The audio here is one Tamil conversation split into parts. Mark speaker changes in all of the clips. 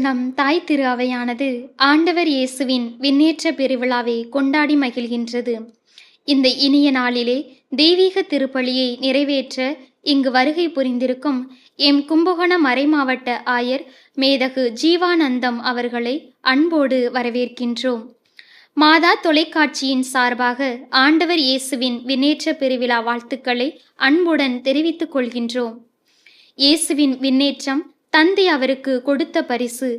Speaker 1: நம் தாய் திரு அவையானது ஆண்டவர் இயேசுவின் விண்ணேற்ற பெருவிழாவை கொண்டாடி மகிழ்கின்றது. இந்த இனிய நாளிலே தெய்வீக திருப்பலியை நிறைவேற்ற இங்கு வருகை புரிந்திருக்கும் எம் கும்பகோணம் மறைமாவட்ட ஆயர் மேதகு ஜீவானந்தம் அவர்களை அன்போடு வரவேற்கின்றோம். மாதா தொலைக்காட்சியின் சார்பாக ஆண்டவர் இயேசுவின் விண்ணேற்ற பெருவிழா வாழ்த்துக்களை அன்புடன் தெரிவித்துக் கொள்கின்றோம். இயேசுவின் விண்ணேற்றம் தந்தை அவருக்கு கொடுத்த பரிசு.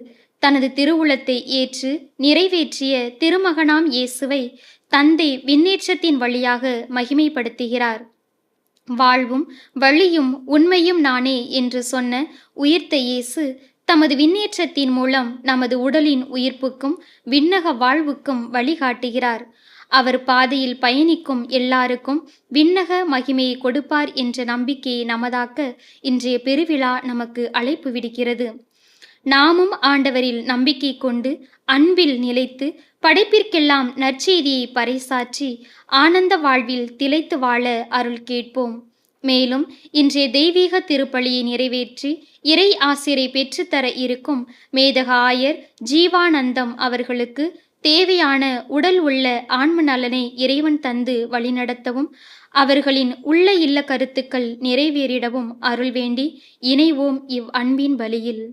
Speaker 1: தனது திருவுளத்தை ஏற்று நிறைவேற்றிய திருமகனாம் இயேசுவை தந்தை விண்ணேற்றத்தின் வழியாக மகிமைப்படுத்துகிறார். வாழ்வும் வழியும் உண்மையும் நானே என்று சொன்ன உயிர்த்த இயேசு தமது விண்ணேற்றத்தின் மூலம் நமது உடலின் உயிர்ப்புக்கும் விண்ணக வாழ்வுக்கும் வழிகாட்டுகிறார். அவர் பாதையில் பயணிக்கும் எல்லாருக்கும் விண்ணக மகிமையை கொடுப்பார் என்ற நம்பிக்கையை நமதாக்க இன்றைய பெருவிழா நமக்கு அழைப்பு விடுக்கிறது. நாமும் ஆண்டவரில் நம்பிக்கை கொண்டு அன்பில் நிலைத்து படைப்பிற்கெல்லாம் நற்செய்தியை பறைசாற்றி ஆனந்த வாழ்வில் திளைத்து வாழ அருள் கேட்போம். மேலும் இன்றைய தெய்வீக திருப்பலியை நிறைவேற்றி இறை ஆசிரை பெற்றுத்தர இருக்கும் மேதக ஆயர் ஜீவானந்தம் அவர்களுக்கு தேவையான உடல் உள்ள ஆன்ம நலனை இறைவன் தந்து வழிநடத்தவும் அவர்களின் உள்ள இல்ல கருத்துக்கள் நிறைவேறிடவும் அருள் வேண்டி இணைவோம் இவ் அன்பின் பலியில்.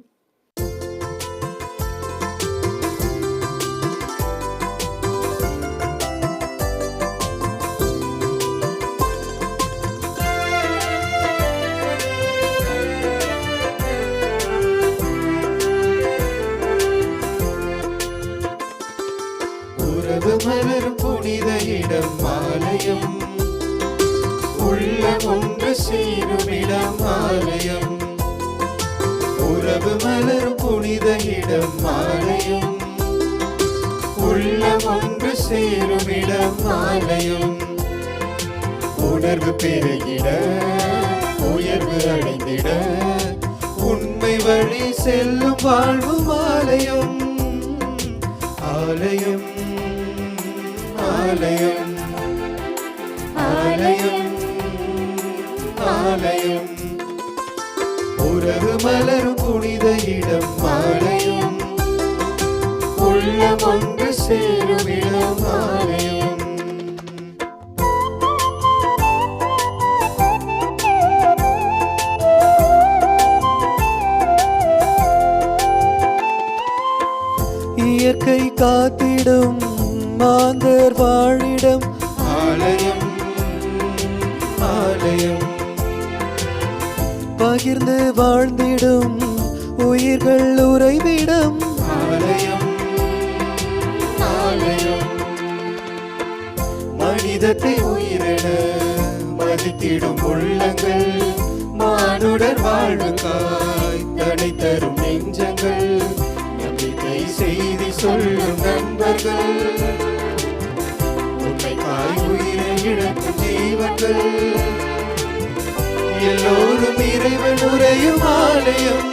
Speaker 2: மலரும் புனித இடம் ஆலயம், உள்ளம் ஒன்று சேரும் இடம் ஆலயம். உறவு மலரும் புனித இடம் ஆலயம், உள்ளம் ஒன்று சேரும் இடம் ஆலயம். உணர்வு பெருகிட உயர்வு அடைந்திட உண்மை வழி செல்லும் வாழ்வும் ஆலயம். ஆலயம் ஆலயம் ஆலயம் ஆலயம். உறவு மலரும் புனித இடம் ஆலயம், உள்ளம் ஒன்று சேரும் இடம் ஆலயம். இயற்கை காத்திடும் மாந்தர் வாழிடம் ஆலயம் ஆலயம். பகிர்ந்து வாழ்ந்திடும் உயிர்கள் உறைவிடம் ஆலயம் ஆலயம். மனிதத்தை உயிரென மதித்திடும் உள்ளங்கள், மானுடர் வாழ்வுக்காய் தடை தரும் நெஞ்சங்கள், நம்பிக்கை செய்தி சொல்லும் நண்பர்கள், உண்மைக்காய் உயிரை இழக்கும் ஜீவன்கள், எல்லோரும் இறைவன் உரையும் ஆலயம்.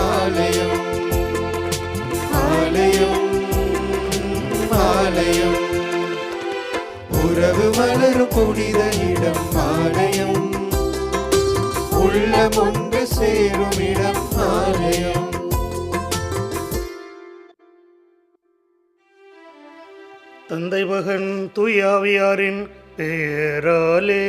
Speaker 2: ஆலயம் ஆலயம் ஆலயம். உறவு மலரும் புனித இடம் ஆலயம், உள்ளம் ஒன்று சேரும் இடம் ஆலயம்.
Speaker 3: தந்தை மகன் தூய ஆவியாரின் பெயராலே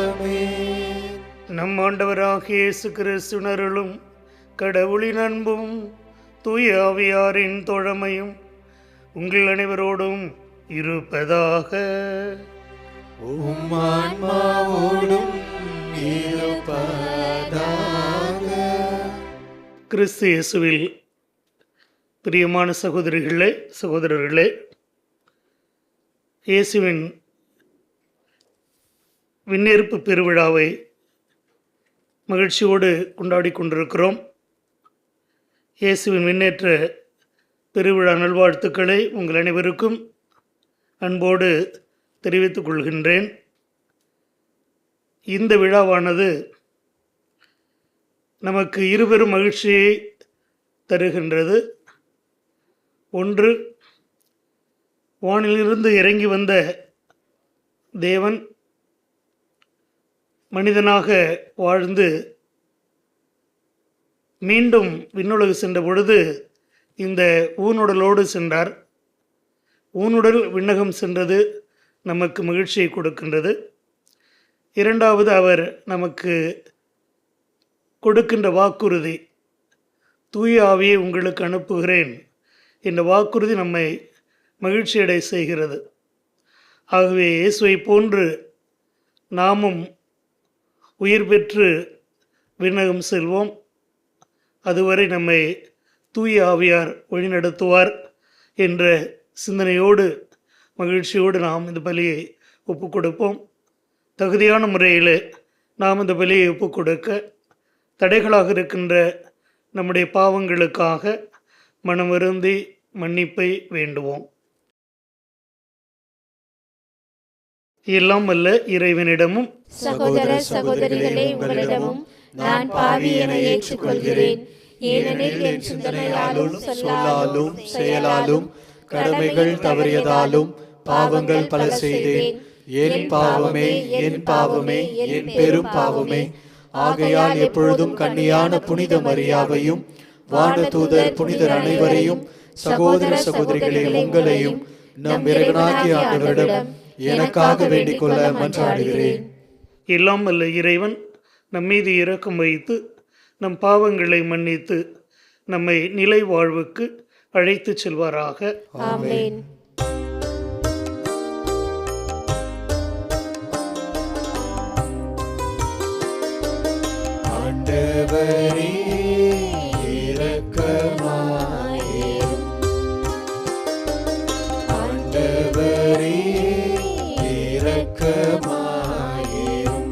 Speaker 2: ஆமென்.
Speaker 3: நம் ஆண்டவராகிய இயேசு கிறிஸ்துவின் அருளும் கடவுளின் அன்பும் தூய ஆவியாரின் தோழமையும் உங்கள் அனைவரோடும் இருப்பதாக.
Speaker 2: உம் ஆன்மாவோடும் இருப்பதாக.
Speaker 3: கிறிஸ்து இயேசுவில் பிரியமான சகோதரிகளே சகோதரர்களே, இயேசுவின் விண்ணேற்பு பெருவிழாவை மகிழ்ச்சியோடு கொண்டாடி கொண்டிருக்கிறோம். இயேசுவின் விண்ணேற்ற பெருவிழா நல்வாழ்த்துக்களை உங்கள் அனைவருக்கும் அன்போடு தெரிவித்துக் கொள்கின்றேன். இந்த விழாவானது நமக்கு இருபெரும் மகிழ்ச்சியை தருகின்றது. ஒன்று, வானிலிருந்து இறங்கி வந்த தேவன் மனிதனாக வாழ்ந்து மீண்டும் விண்ணுலகு சென்ற பொழுது இந்த ஊனுடலோடு சென்றார். ஊனுடல் விண்ணகம் சென்றது நமக்கு மகிழ்ச்சியை கொடுக்கின்றது. இரண்டாவது, அவர் நமக்கு கொடுக்கின்ற வாக்குறுதி, தூய ஆவியை உங்களுக்கு அனுப்புகிறேன் என்ற வாக்குறுதி நம்மை மகிழ்ச்சியடை செய்கிறது. ஆகவே இயேசுவை போன்று நாமும் உயிர் பெற்று விண்ணகம் செல்வோம். அதுவரை நம்மை தூய ஆவியார் வழிநடத்துவார் என்ற சிந்தனையோடு மகிழ்ச்சியோடு நாம் இந்த பலியை ஒப்புக் கொடுப்போம். தகுதியான முறையில் நாம் இந்த பலியை ஒப்புக் கொடுக்க தடைகளாக இருக்கின்ற நம்முடைய பாவங்களுக்காக மனமிருந்தி மன்னிப்பை வேண்டுவோம். எல்லாம் வல்ல இறைவனிடமும்
Speaker 4: சகோதர சகோதரிகளே, உங்களிடமும் நான் பாவி என ஏற்றுக்கொள்கிறேன். ஏனெனில் என் சிந்தனையாலும் சொல்லாலும் செயலாலும் கடமைகள் தவறியதாலும் பாவங்கள் பல செய்தேன். என் பாவமே, என் பாவமே, என் பெரும் பாவமே. ஆகையால் எப்பொழுதும் கன்னியான புனித மரியாவையும் வானதூதர் புனிதர் அனைவரையும் சகோதர சகோதரிகளே உங்களையும் நம் இறைவனாகிய ஆண்டவரிடம் எனக்காக வேண்டிக் கொள்ள மன்றாடுகிறேன்.
Speaker 3: எல்லாம் வல்ல இறைவன் நம் மீது இரக்கம் வைத்து நம் பாவங்களை மன்னித்து நம்மை நிலை வாழ்வுக்கு அழைத்து செல்வாராக.
Speaker 4: ஆமென்.
Speaker 2: ஆண்டவரே இரக்கமாயிரும். ஆண்டவரே இரக்கமாயிரும்.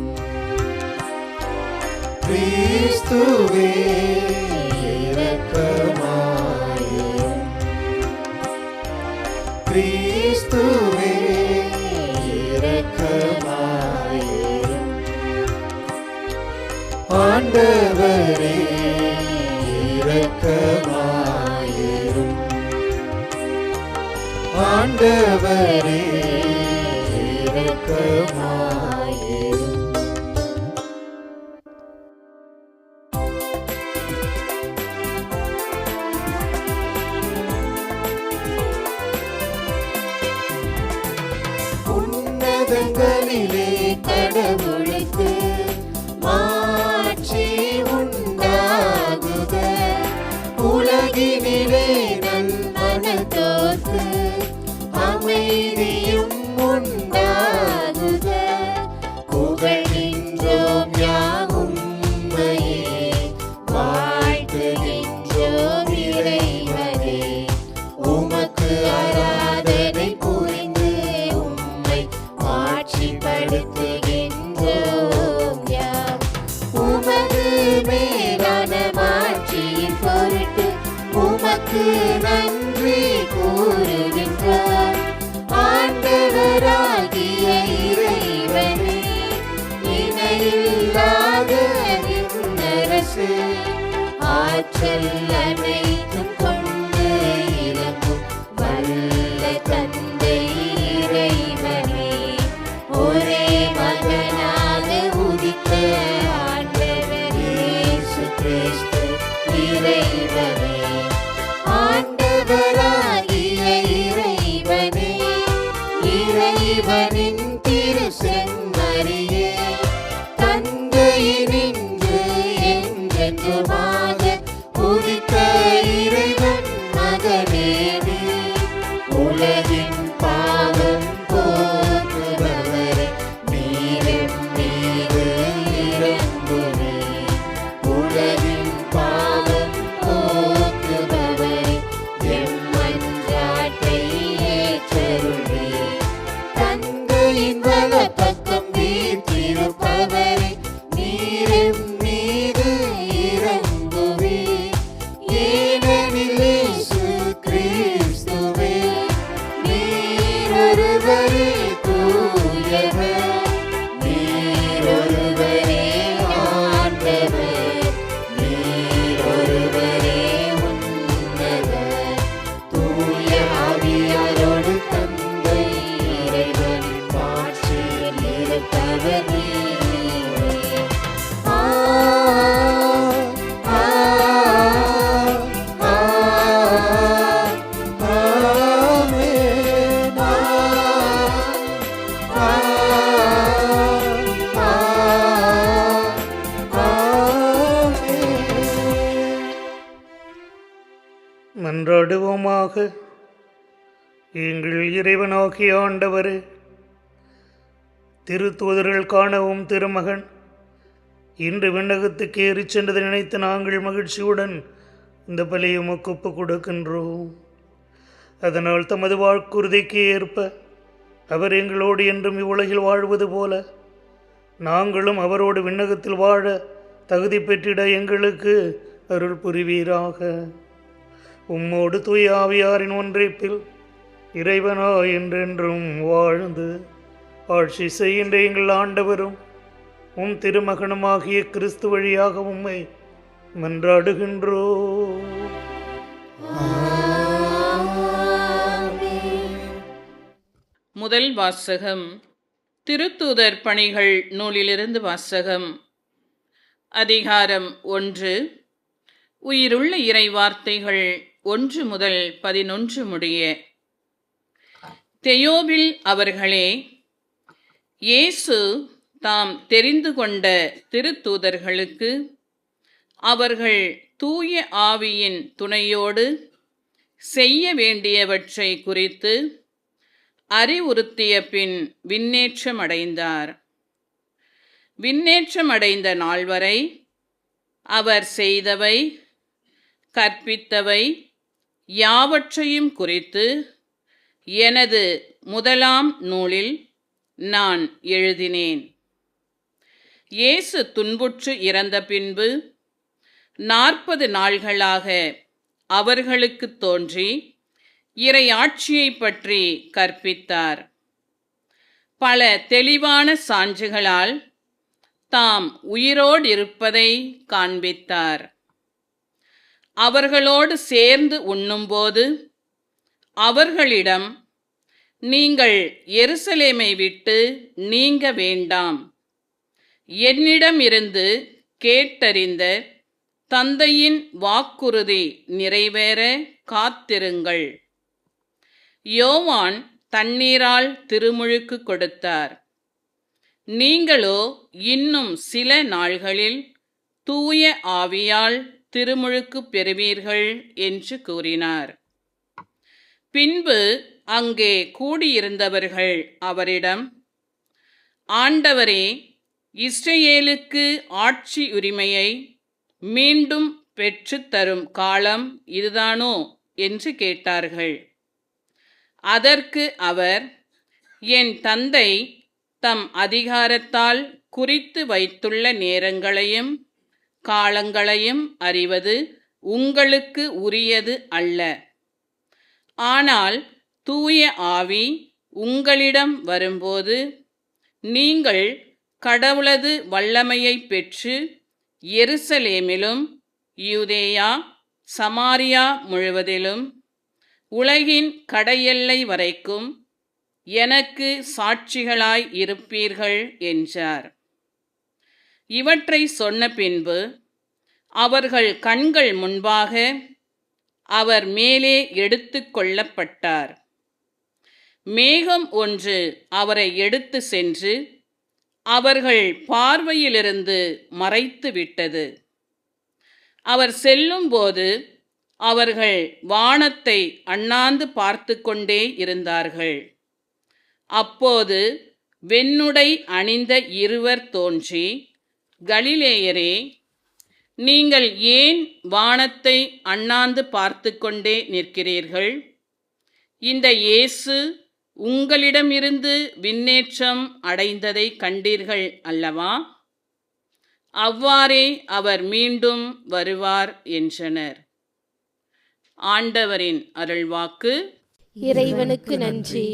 Speaker 2: கிறிஸ்துவே இரக்கமாயிரும். கிறிஸ்துவே இரக்கமாயிரும். ஆண்டவரே இரக்கமாயிரும். ஆண்டவரே இரக்கமாயிரும். உன்னதங்களிலே கடவுளுக்கு மாட்சி உண்டாகுக. உலகினிலே நல் மனத்தோர்க்கு அமைதியும் உண்டாகுக. புகழ்கின்றோம் யாவும் உம்மையே, வாழ்த்துகின்றோம் இறைவனே. உமக்கு ஆராதனை புரிந்து உம்மை ஆட்சிப்படுத்துகின்றோம் யாம். உமது மேலான மாட்சியின் பொருட்டு உமக்கு நன்றி கூறுகின்றோம். ஆண்டவராகிய இறைவனே, இணையில்லாத விண்ணரசு, ஆற்றல் அனைத்தும் கொண்டு இறங்கும் வல்ல தந்தை இறைவனே, ஒரே மகனாக உதித்த ஆண்டவர் இயேசு கிறிஸ்து இறைவனே. ஆண்டவராகிய இறைவனே, இறைவனின் திரு செம்மறியே, தந்தையினின்று என்றென்றுமாக உதித்த இறைவன் மகனே நீ. உலகின் பாவம் போக்குபவரே, நீரின் மீது இறங்குமே. உலகின் பாவம் போக்குபவரே, எம் மன்றாட்டை ஏற்றருளே. தந்தையின் வலப்பக்கம் வீற்றிருப்பவரே, நீரின் மீது இறங்குவே. ஏனெனில் இயேசு கிறிஸ்துவே, நீரொருவரே தூயவர், நீரொருவரே ஆண்டவர், நீரொருவரே உன்னதர். தூய ஆவியாரோடு தந்தை இறைவனின் ஆட்சியில் இருப்பவர் நீரே.
Speaker 3: மன்றாடுவோமாக. எங்கள் இறைவனாகிய ஆண்டவரே, திருத்தூதர்கள் காணவும் திருமகன் இன்று விண்ணகத்துக்கு ஏறிச் சென்றதை நினைத்து நாங்கள் மகிழ்ச்சியுடன் இந்த பலியை உமக்கு ஒப்புக் கொடுக்கின்றோம். அதனால் தமது வாக்குறுதிக்கு ஏற்ப அவர் எங்களோடு என்றும் இவ்வுலகில் வாழ்வது போல நாங்களும் அவரோடு விண்ணகத்தில் வாழ தகுதி பெற்றிட எங்களுக்கு அருள் புரிவீராக. உம்மோடு தூய ஆவியாரின் ஒன்றிப்பில் இறைவனா என்றென்றும் வாழ்ந்து ஆட்சி செய்கின்ற எங்கள் ஆண்டவரும் உம் திருமகனுமாகிய கிறிஸ்து வழியாக உம்மை மன்றாடுகின்றோம்.
Speaker 5: முதல் வாசகம். திருத்தூதர் பணிகள் நூலிலிருந்து வாசகம். அதிகாரம் 1. உயிருள்ள இறை வார்த்தைகள் 1 முதல் 11 முடிய. தெயோபில் அவர்களே, இயேசு தாம் தெரிந்து கொண்ட திருத்தூதர்களுக்கு அவர்கள் தூய ஆவியின் துணையோடு செய்ய வேண்டியவற்றை குறித்து அறிவுறுத்திய பின் விண்ணேற்றமடைந்தார். விண்ணேற்றமடைந்த நாள் வரை அவர் செய்தவை, கற்பித்தவை யாவற்றையும் குறித்து எனது முதலாம் நூலில் நான் எழுதினேன். இயேசு துன்புற்று இறந்த பின்பு 40 நாள்களாக அவர்களுக்கு தோன்றி இறை ஆட்சியை பற்றி கற்பித்தார். பல தெளிவான சான்றுகளால் தாம் உயிரோடு இருப்பதை காண்பித்தார். அவர்களோடு சேர்ந்து உண்ணும்போது அவர்களிடம், நீங்கள் எருசலேமை விட்டு நீங்க வேண்டாம், என்னிடமிருந்து கேட்டறிந்த தந்தையின் வாக்குறுதி நிறைவேற காத்திருங்கள். யோவான் தண்ணீரால் திருமுழுக்கு கொடுத்தார். நீங்களோ இன்னும் சில நாள்களில் தூய ஆவியால் திருமுழுக்கு பெறுவீர்கள் என்று கூறினார். பின்பு அங்கே கூடியிருந்தவர்கள் அவரிடம், ஆண்டவரே, இஸ்ரேலுக்கு ஆட்சி உரிமையை மீண்டும் பெற்றுத்தரும் காலம் இதுதானோ என்று கேட்டார்கள். அதற்கு அவர், என் தந்தை தம் அதிகாரத்தால் குறித்து வைத்துள்ள நேரங்களையும் காலங்களையும் அறிவது உங்களுக்கு உரியது அல்ல. ஆனால் தூய ஆவி உங்களிடம் வரும்போது நீங்கள் கடவுளது வல்லமையை பெற்று எருசலேமிலும் யூதேயா சமாரியா முழுவதிலும் உலகின் கடையெல்லை வரைக்கும் எனக்கு சாட்சிகளாய் இருப்பீர்கள் என்றார். இவற்றை சொன்ன பின்பு அவர்கள் கண்கள் முன்பாக அவர் மேலே எடுத்து கொள்ளப்பட்டார். மேகம் ஒன்று அவரை எடுத்து சென்று அவர்கள் பார்வையிலிருந்து மறைத்து விட்டது. அவர் செல்லும்போது அவர்கள் வானத்தை அண்ணாந்து பார்த்து கொண்டே இருந்தார்கள். அப்போது வெண்ணுடை அணிந்த இருவர் தோன்றி, கலிலேயரே, நீங்கள் ஏன் வானத்தை அண்ணாந்து பார்த்து கொண்டே நிற்கிறீர்கள்? இந்த இயேசு உங்களிடமிருந்து விண்ணேற்றம் அடைந்ததை கண்டீர்கள் அல்லவா? அவ்வாறே அவர் மீண்டும் வருவார் என்றனர். ஆண்டவரின் அருள்வாக்கு.
Speaker 4: இறைவனுக்கு நன்றி.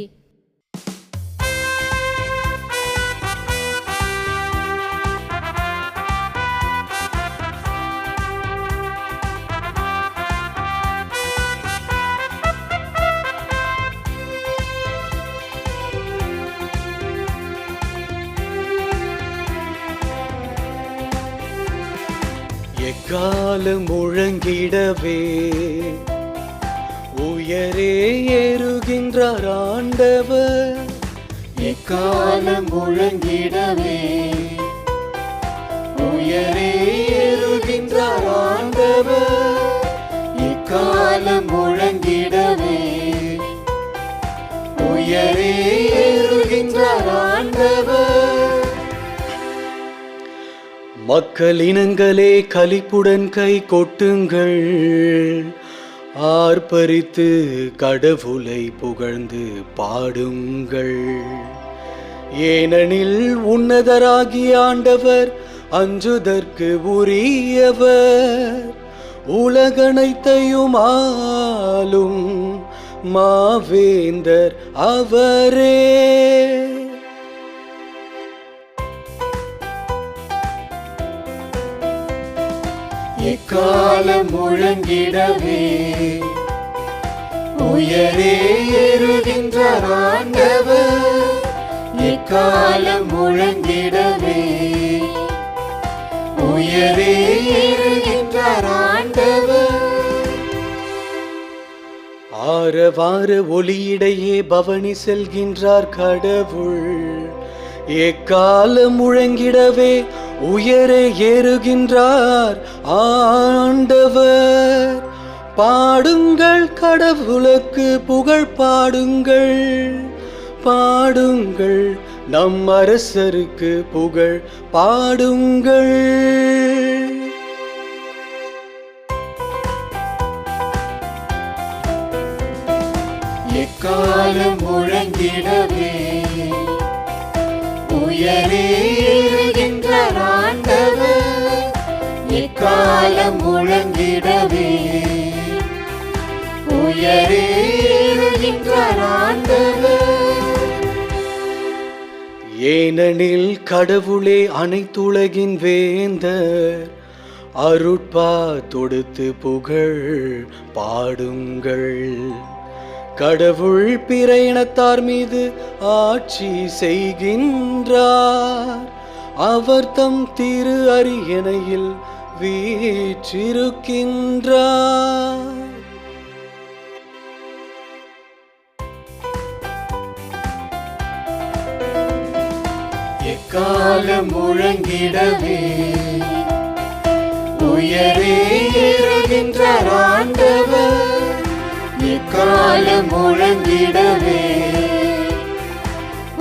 Speaker 2: எக்காலம் முழங்கிடவே உயரே ஏறுகின்றார் ஆண்டவர். எக்காலம் முழங்கிடவே உயரே ஏறுகின்றார் ஆண்டவர். எக்காலம் மக்களினங்களே களிப்புடன் கை கொட்டுங்கள், ஆர்ப்பரித்து கடவுளை புகழ்ந்து பாடுங்கள். ஏனெனில் உன்னதராகிய ஆண்டவர் அஞ்சுதற்கு உரியவர், உலகனைத்தையும் ஆளும் மாவேந்தர் அவரே. எக்காலம் முழங்கிடவே உயரே ஏறுகின்றார் ஆண்டவர், எக்காலம் முழங்கிடவே உயரே ஏறுகின்றார் ஆண்டவர். ஆரவார ஒளியிடையே பவனி செல்கின்றார் கடவுள், எக்காலம் முழங்கிடவே உயரே ஏறுகின்றார் ஆண்டவர். பாடுங்கள், கடவுளுக்கு புகழ் பாடுங்கள், பாடுங்கள், நம் அரசருக்கு புகழ் பாடுங்கள். எக்காலம் முழங்கிடவே உயரே ஏறுகின்றார் ஆண்டவர், எக்காலம் முழங்கிடவே உயரே ஏறுகின்றார் ஆண்டவர். ஏனெனில் கடவுளே அனைத்துலகின் வேந்தர், அருட்பா தொடுத்து புகழ் பாடுங்கள். கடவுள் பிற இனத்தார் மீது ஆட்சி செய்கின்றார், அவர் தம் திரு அரியணையில் வீற்றிருக்கின்றார். எக்காலம் முழங்கிடவே உயரே ஏறுகின்றார் ஆண்டவர், எக்காலம் முழங்கிடவே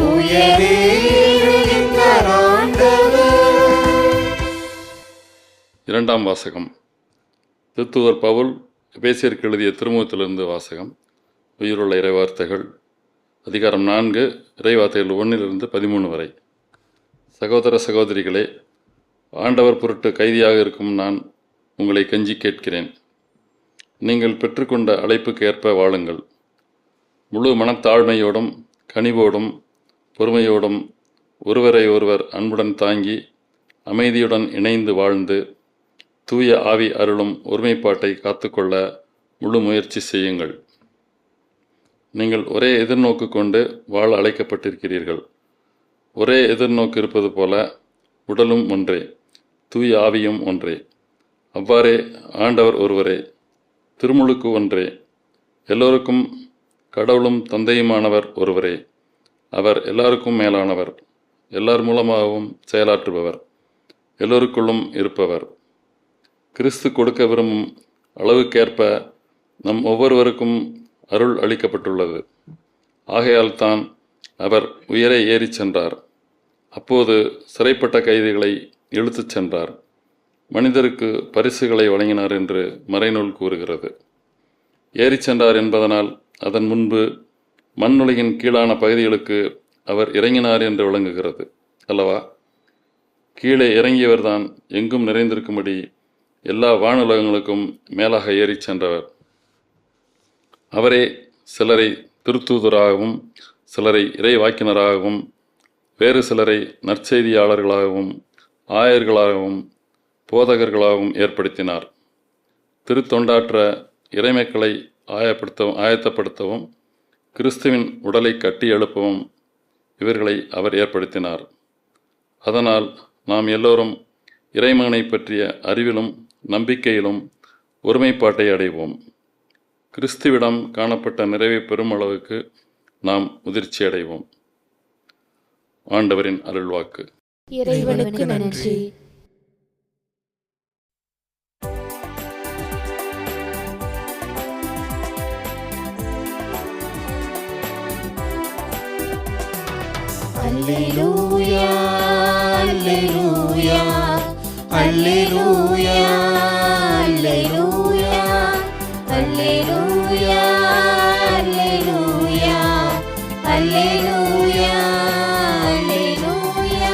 Speaker 2: உயரே ஏறுகின்றார் ஆண்டவர்.
Speaker 6: இரண்டாம் வாசகம். திருத்தூதர் பவுல் எபேசியருக்கு எழுதிய திருமுகத்திலிருந்து வாசகம். உயிருள்ள இறைவார்த்தைகள், அதிகாரம் 4, இறைவார்த்தைகள் 1-13 வரை. சகோதர சகோதரிகளே, ஆண்டவர் பொருட்டு கைதியாக இருக்கும் நான் உங்களை கெஞ்சி கேட்கிறேன். நீங்கள் பெற்றுக்கொண்ட அழைப்புக்கு ஏற்ப வாழுங்கள். முழு மனத்தாழ்மையோடும் கனிவோடும் பொறுமையோடும் ஒருவரை ஒருவர் அன்புடன் தாங்கி அமைதியுடன் இணைந்து வாழ்ந்து தூய ஆவி அருளும் ஒருமைப்பாட்டை காத்துக்கொள்ள முழு முயற்சி செய்யுங்கள். நீங்கள் ஒரே எதிர்நோக்கு கொண்டு வாழ அழைக்கப்பட்டிருக்கிறீர்கள். ஒரே எதிர்நோக்கு இருப்பது போல உடலும் ஒன்றே, தூய ஆவியும் ஒன்றே. அவ்வாறே ஆண்டவர் ஒருவரே, திருமுழுக்கு ஒன்றே, எல்லோருக்கும் கடவுளும் தந்தையுமானவர் ஒருவரே. அவர் எல்லாருக்கும் மேலானவர், எல்லார் மூலமாகவும் செயலாற்றுபவர், எல்லோருக்குள்ளும் இருப்பவர். கிறிஸ்து கொடுக்க விரும்பும் அளவுக்கேற்ப நம் ஒவ்வொருவருக்கும் அருள் அளிக்கப்பட்டுள்ளது. ஆகையால் தான் அவர் உயரே ஏறிச் சென்றார். அப்போது சிறைப்பட்ட கைதிகளை இழுத்துச் சென்றார். மனிதருக்கு பரிசுகளை வழங்கினார் என்று மறைநூல் கூறுகிறது. ஏறிச் சென்றார் என்பதனால் அதன் முன்பு மண்ணுலகின் கீழான பகுதிகளுக்கு அவர் இறங்கினார் என்று விளங்குகிறது அல்லவா? கீழே இறங்கியவர்தான் எங்கும் நிறைந்திருக்கும்படி எல்லா வானுலகங்களுக்கும் மேலாக ஏறிச் சென்றவர். அவரே சிலரை திருத்தூதராகவும் சிலரை இறைவாக்கினராகவும் வேறு சிலரை நற்செய்தியாளர்களாகவும் ஆயர்களாகவும் போதகர்களாகவும் ஏற்படுத்தினார். திருத்தொண்டாற்ற இறைமக்களை ஆயத்தப்படுத்தவும் கிறிஸ்துவின் உடலை கட்டி எழுப்பவும் இவர்களை அவர் ஏற்படுத்தினார். அதனால் நாம் எல்லோரும் இறைமகனை பற்றிய அறிவிலும் நம்பிக்கையிலும் ஒருமைப்பாட்டை அடைவோம். கிறிஸ்துவிடம் காணப்பட்ட நிறைவை பெறும் அளவுக்கு நாம் முதிர்ச்சி அடைவோம். ஆண்டவரின் அருள்வாக்கு.
Speaker 4: இறைவனுக்கு நன்றி.
Speaker 7: அல்லேலூயா அல்லேலூயா
Speaker 2: அல்லேலூயா அல்லேலூயா அல்லேலூயா அல்லேலூயா அல்லேலூயா அல்லேலூயா.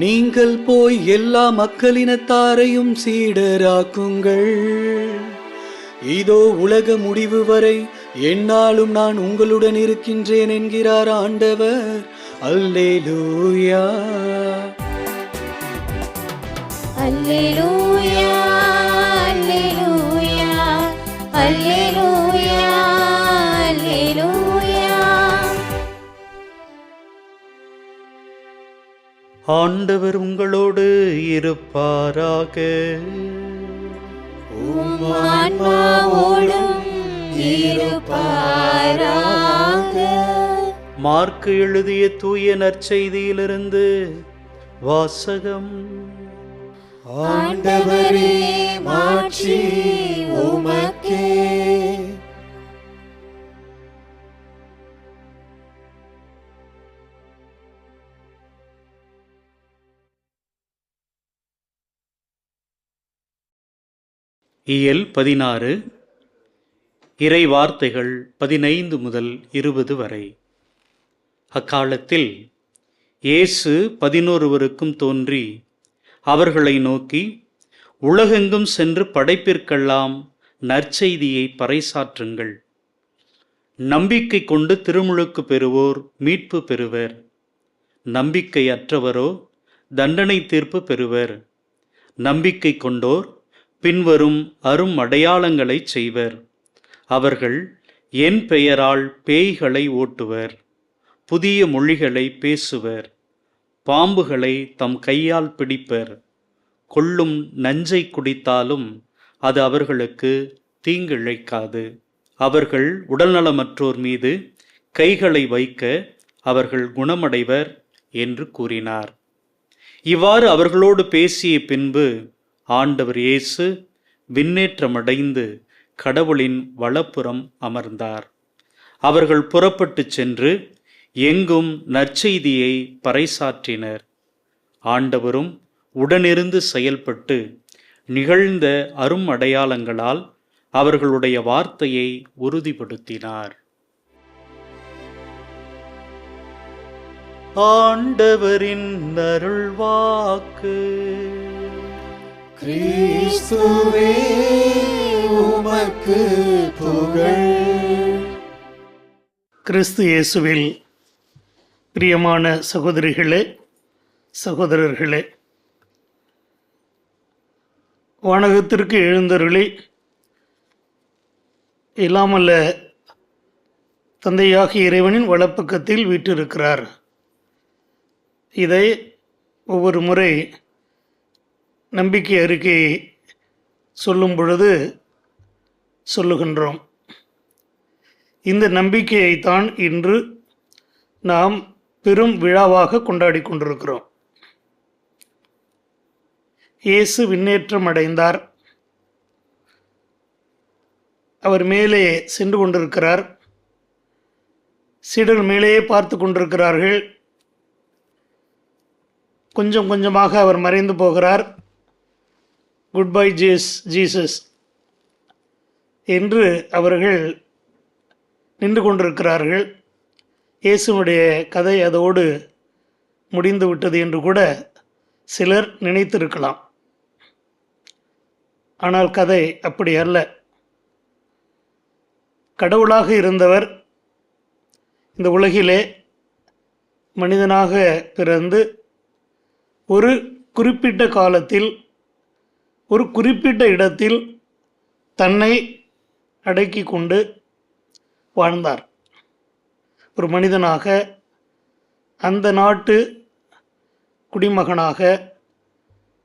Speaker 7: நீங்கள் போய் எல்லா மக்களினத்தாரையும் சீடராக்குங்கள். இதோ உலக முடிவு வரை எந்நாளும் நான் உங்களுடன் இருக்கின்றேன் என்கிறார் ஆண்டவர். அல்லேலூயா
Speaker 2: அல்லேலூயா அல்லேலூயா அல்லேலூயா அல்லேலூயா.
Speaker 7: ஆண்டவர் உங்களோடு இருப்பாராக.
Speaker 2: உம் ஆன்மாவோடும் இருப்பாராக.
Speaker 7: மார்க்கு எழுதிய தூய நற்செய்தியிலிருந்து வாசகம்.
Speaker 2: ஆண்டவரே மாட்சி உமக்கே.
Speaker 7: இயல் 16 இறை வார்த்தைகள் 15 முதல் 20 வரை. அக்காலத்தில் இயேசு 11 தோன்றி அவர்களை நோக்கி, உலகெங்கும் சென்று படைப்பிற்கெல்லாம் நற்செய்தியை பறைசாற்றுங்கள். நம்பிக்கை கொண்டு திருமுழுக்கு பெறுவோர் மீட்பு பெறுவர். நம்பிக்கையற்றவரோ தண்டனை தீர்ப்பு பெறுவர். நம்பிக்கை கொண்டோர் பின்வரும் அரும் அடையாளங்களை செய்வர். அவர்கள் என் பெயரால் பேய்களை ஓட்டுவர், புதிய மொழிகளை பேசுவர், பாம்புகளை தம் கையால் பிடிப்பர், கொல்லும் நஞ்சை குடித்தாலும் அது அவர்களுக்கு தீங்கிழைக்காது. அவர்கள் உடல்நலமற்றோர் மீது கைகளை வைக்க அவர்கள் குணமடைவர் என்று கூறினார். இவ்வாறு அவர்களோடு பேசிய பின்பு ஆண்டவர் இயேசு விண்ணேற்றமடைந்து கடவுளின் வலப்புறம் அமர்ந்தார். அவர்கள் புறப்பட்டுச் சென்று எங்கும் நற்செய்தியை பறைசாற்றினர். ஆண்டவரும் உடனிருந்து செயல்பட்டு நிகழ்ந்த அரும் அடையாளங்களால் அவர்களுடைய வார்த்தையை உறுதிப்படுத்தினார். ஆண்டவரின் அருள்வாக்கு.
Speaker 2: கிறிஸ்துவே உமக்கு புகழ்.
Speaker 3: கிறிஸ்து இயேசுவில் பிரியமான சகோதரிகளே, சகோதரர்களே, வானகத்திற்கு எழுந்தருளி இல்லாமல்ல தந்தையாகிய இறைவனின் வலப்பக்கத்தில் வீற்றிருக்கிறார். இதை ஒவ்வொரு முறை நம்பிக்கை அறிக்கையை சொல்லும் பொழுது சொல்லுகின்றோம். இந்த நம்பிக்கையைத்தான் இன்று நாம் பெரும் விழாவாக கொண்டாடி கொண்டிருக்கிறோம். இயேசு விண்ணேற்றம் அடைந்தார். அவர் மேலே சென்று கொண்டிருக்கிறார். சீடர்கள் மேலேயே பார்த்து கொண்டிருக்கிறார்கள். கொஞ்சம் கொஞ்சமாக அவர் மறைந்து போகிறார். குட் பை ஜீசஸ் என்று அவர்கள் நின்று கொண்டிருக்கிறார்கள். இயேசுனுடைய கதை அதோடு முடிந்து விட்டது என்று கூட சிலர் நினைத்திருக்கலாம். ஆனால் கதை அப்படி அல்ல. கடவுளாக இருந்தவர் இந்த உலகிலே மனிதனாக பிறந்து ஒரு குறிப்பிட்ட காலத்தில் ஒரு குறிப்பிட்ட இடத்தில் தன்னை அடக்கி கொண்டு வாழ்ந்தார். ஒரு மனிதனாக, அந்த நாட்டு குடிமகனாக,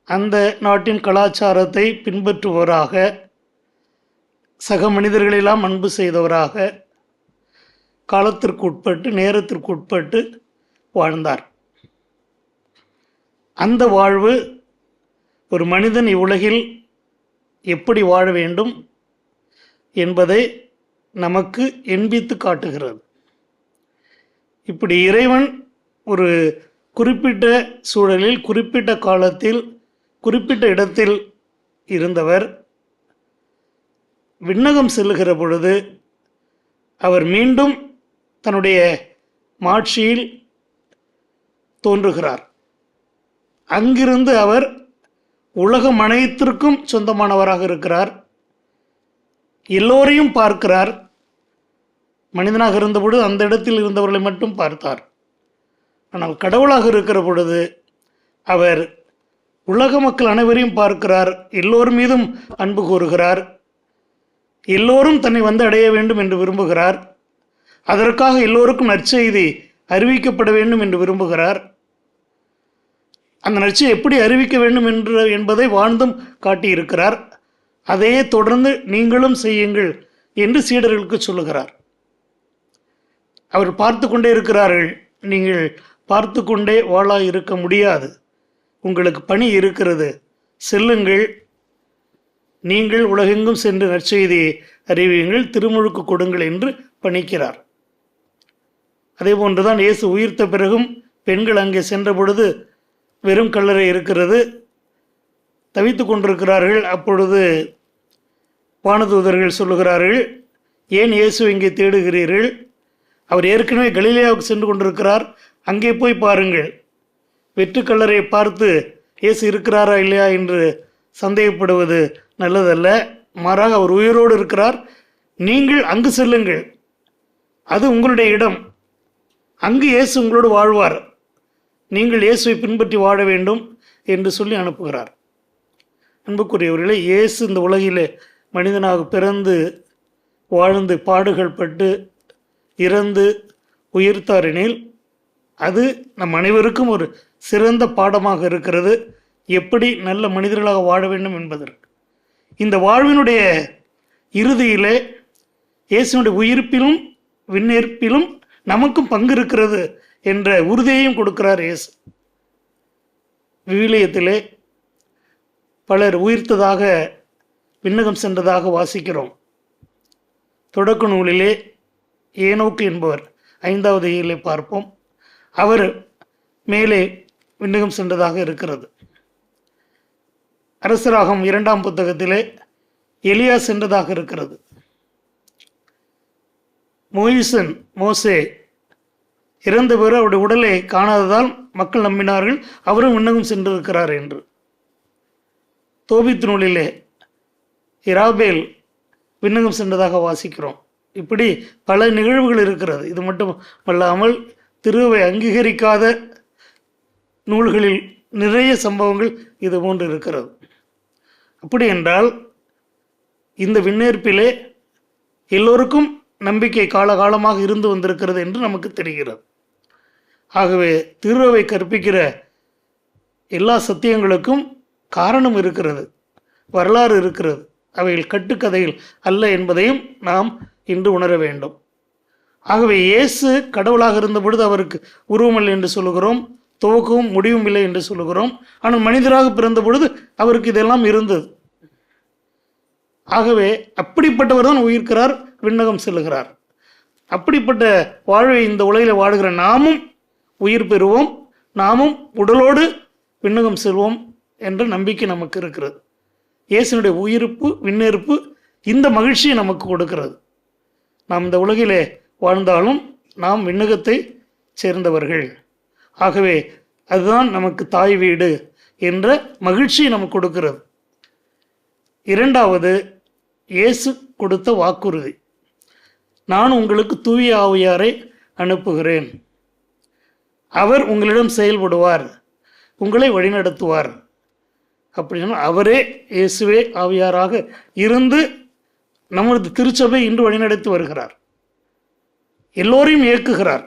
Speaker 3: அந்த நாட்டின் கலாச்சாரத்தை பின்பற்றுபவராக, சக மனிதர்களெல்லாம் அன்பு செய்தவராக, காலத்திற்கு உட்பட்டு நேரத்திற்கு உட்பட்டு வாழ்ந்தார். அந்த வாழ்வு ஒரு மனிதன் இவ்வுலகில் எப்படி வாழ வேண்டும் என்பதை நமக்கு எண்பித்து காட்டுகிறது. இப்படி இறைவன் ஒரு குறிப்பிட்ட சூழலில், குறிப்பிட்ட காலத்தில், குறிப்பிட்ட இடத்தில் இருந்தவர் விண்ணகம் செல்லுகிற பொழுது அவர் மீண்டும் தன்னுடைய மாட்சியில் தோன்றுகிறார். அங்கிருந்து அவர் உலகம் அனைத்திற்கும் சொந்தமானவராக இருக்கிறார். எல்லோரையும் பார்க்கிறார். மனிதனாக இருந்தபொழுது அந்த இடத்தில் இருந்தவர்களை மட்டும் பார்த்தார். ஆனால் கடவுளாக இருக்கிற பொழுது அவர் உலக மக்கள் அனைவரையும் பார்க்கிறார். எல்லோர் மீதும் அன்பு கூறுகிறார். எல்லோரும் தன்னை வந்து அடைய வேண்டும் என்று விரும்புகிறார். அதற்காக எல்லோருக்கும் நற்செய்தி அறிவிக்கப்பட வேண்டும் என்று விரும்புகிறார். அந்த நற்செய்தி எப்படி அறிவிக்க வேண்டும் என்பதை வாழ்ந்தும் காட்டியிருக்கிறார். அதையே தொடர்ந்து நீங்களும் செய்யுங்கள் என்று சீடர்களுக்கு சொல்லுகிறார். அவர் பார்த்து கொண்டே இருக்கிறார்கள். நீங்கள் பார்த்து கொண்டே வாழா இருக்க முடியாது, உங்களுக்கு பணி இருக்கிறது, செல்லுங்கள், நீங்கள் உலகெங்கும் சென்று நற்செய்தியை அறிவியுங்கள், திருமுழுக்கு கொடுங்கள் என்று பணிக்கிறார். அதே போன்றுதான் இயேசு உயிர்த்த பிறகும் பெண்கள் அங்கே சென்ற பொழுது வெறும் கல்லறை இருக்கிறது, தவித்து கொண்டிருக்கிறார்கள். அப்பொழுது வானதூதர்கள் சொல்லுகிறார்கள், ஏன் இயேசு இங்கே தேடுகிறீர்கள்? அவர் ஏற்கனவே கலிலேயாவுக்கு சென்று கொண்டிருக்கிறார், அங்கே போய் பாருங்கள். வெற்று கல்லறையை பார்த்து இயேசு இருக்கிறாரா இல்லையா என்று சந்தேகப்படுவது நல்லதல்ல. மாறாக அவர் உயிரோடு இருக்கிறார், நீங்கள் அங்கு செல்லுங்கள், அது உங்களுடைய இடம், அங்கு இயேசு உங்களோடு வாழ்வார், நீங்கள் இயேசுவை பின்பற்றி வாழ வேண்டும் என்று சொல்லி அனுப்புகிறார். அன்புக்குரியவர்களே, இயேசு இந்த உலகிலே மனிதனாக பிறந்து வாழ்ந்து பாடுகள் பட்டு இறந்து உயிர்த்தாரெனில் அது நம் அனைவருக்கும் ஒரு சிறந்த பாடமாக இருக்கிறது, எப்படி நல்ல மனிதர்களாக வாழ வேண்டும் என்பதற்கு. இந்த வாழ்வினுடைய இறுதியிலே இயேசுனுடைய உயிர்ப்பிலும் விண்ணேற்பிலும் நமக்கும் பங்கு இருக்கிறது என்ற உறுதியையும் கொடுக்கிறார் இயேசு. விவிலியத்திலே பலர் உயிர்த்ததாக விண்ணகம் சென்றதாக வாசிக்கிறோம். தொடக்க நூலிலே ஏனோக்கு என்பவர் 5வது இயலை பார்ப்போம். அவர் மேலே விண்ணகம் சென்றதாக இருக்கிறது. அரசராகம் 2ஆம் புத்தகத்திலே எலியா சென்றதாக இருக்கிறது. மோசே இறந்த பிறகு அவருடைய உடலை காணாததால் மக்கள் நம்பினார்கள், அவரும் விண்ணகம் சென்றிருக்கிறார் என்று. தோபித் நூலிலே இராபேல் விண்ணகம் சென்றதாக வாசிக்கிறோம். இப்படி பல நிகழ்வுகள் இருக்கிறது. இது மட்டும் அல்லாமல் திருவை அங்கீகரிக்காத நூல்களில் நிறைய சம்பவங்கள் இது போன்று இருக்கிறது. அப்படி என்றால் இந்த விண்ணேற்பிலே எல்லோருக்கும் நம்பிக்கை காலகாலமாக இருந்து வந்திருக்கிறது என்று நமக்கு தெரிகிறது. ஆகவே திருவை கற்பிக்கிற எல்லா சத்தியங்களுக்கும் காரணம் இருக்கிறது, வரலாறு இருக்கிறது, அவைகள் கட்டுக்கதையில் அல்ல என்பதையும் நாம் இன்று உணர வேண்டும். ஆகவே இயேசு கடவுளாக இருந்த பொழுது அவருக்கு உருவமில்லை என்று சொல்லுகிறோம், துவக்கமும் முடிவும் இல்லை என்று சொல்லுகிறோம். ஆனால் மனிதராக பிறந்த பொழுது அவருக்கு இதெல்லாம் இருந்தது. ஆகவே அப்படிப்பட்டவர் தான் உயிர்க்கிறார், விண்ணகம் செல்லுகிறார். அப்படிப்பட்ட வாழ்வை இந்த உலகில் வாழுகிற நாமும் உயிர் பெறுவோம், நாமும் உடலோடு விண்ணகம் செல்வோம் என்ற நம்பிக்கை நமக்கு இருக்கிறது. இயேசுனுடைய உயிர்ப்பு விண்ணேற்பு இந்த மகிழ்ச்சியை நமக்கு கொடுக்கிறது. நாம் இந்த உலகிலே வாழ்ந்தாலும் நாம் விண்ணகத்தை சேர்ந்தவர்கள். ஆகவே அதுதான் நமக்கு தாய் வீடு என்ற மகிழ்ச்சியை நமக்கு கொடுக்கிறது. இரண்டாவது, இயேசு கொடுத்த வாக்குறுதி, நான் உங்களுக்கு தூய ஆவியாரை அனுப்புகிறேன், அவர் உங்களிடம் செயல்படுவார், உங்களை வழிநடத்துவார். அப்படின்னா அவரே இயேசுவே ஆவியாராக இருந்து நமது திருச்சபை இன்று வழிநடத்தி வருகிறார், எல்லோரையும் இயக்குகிறார்.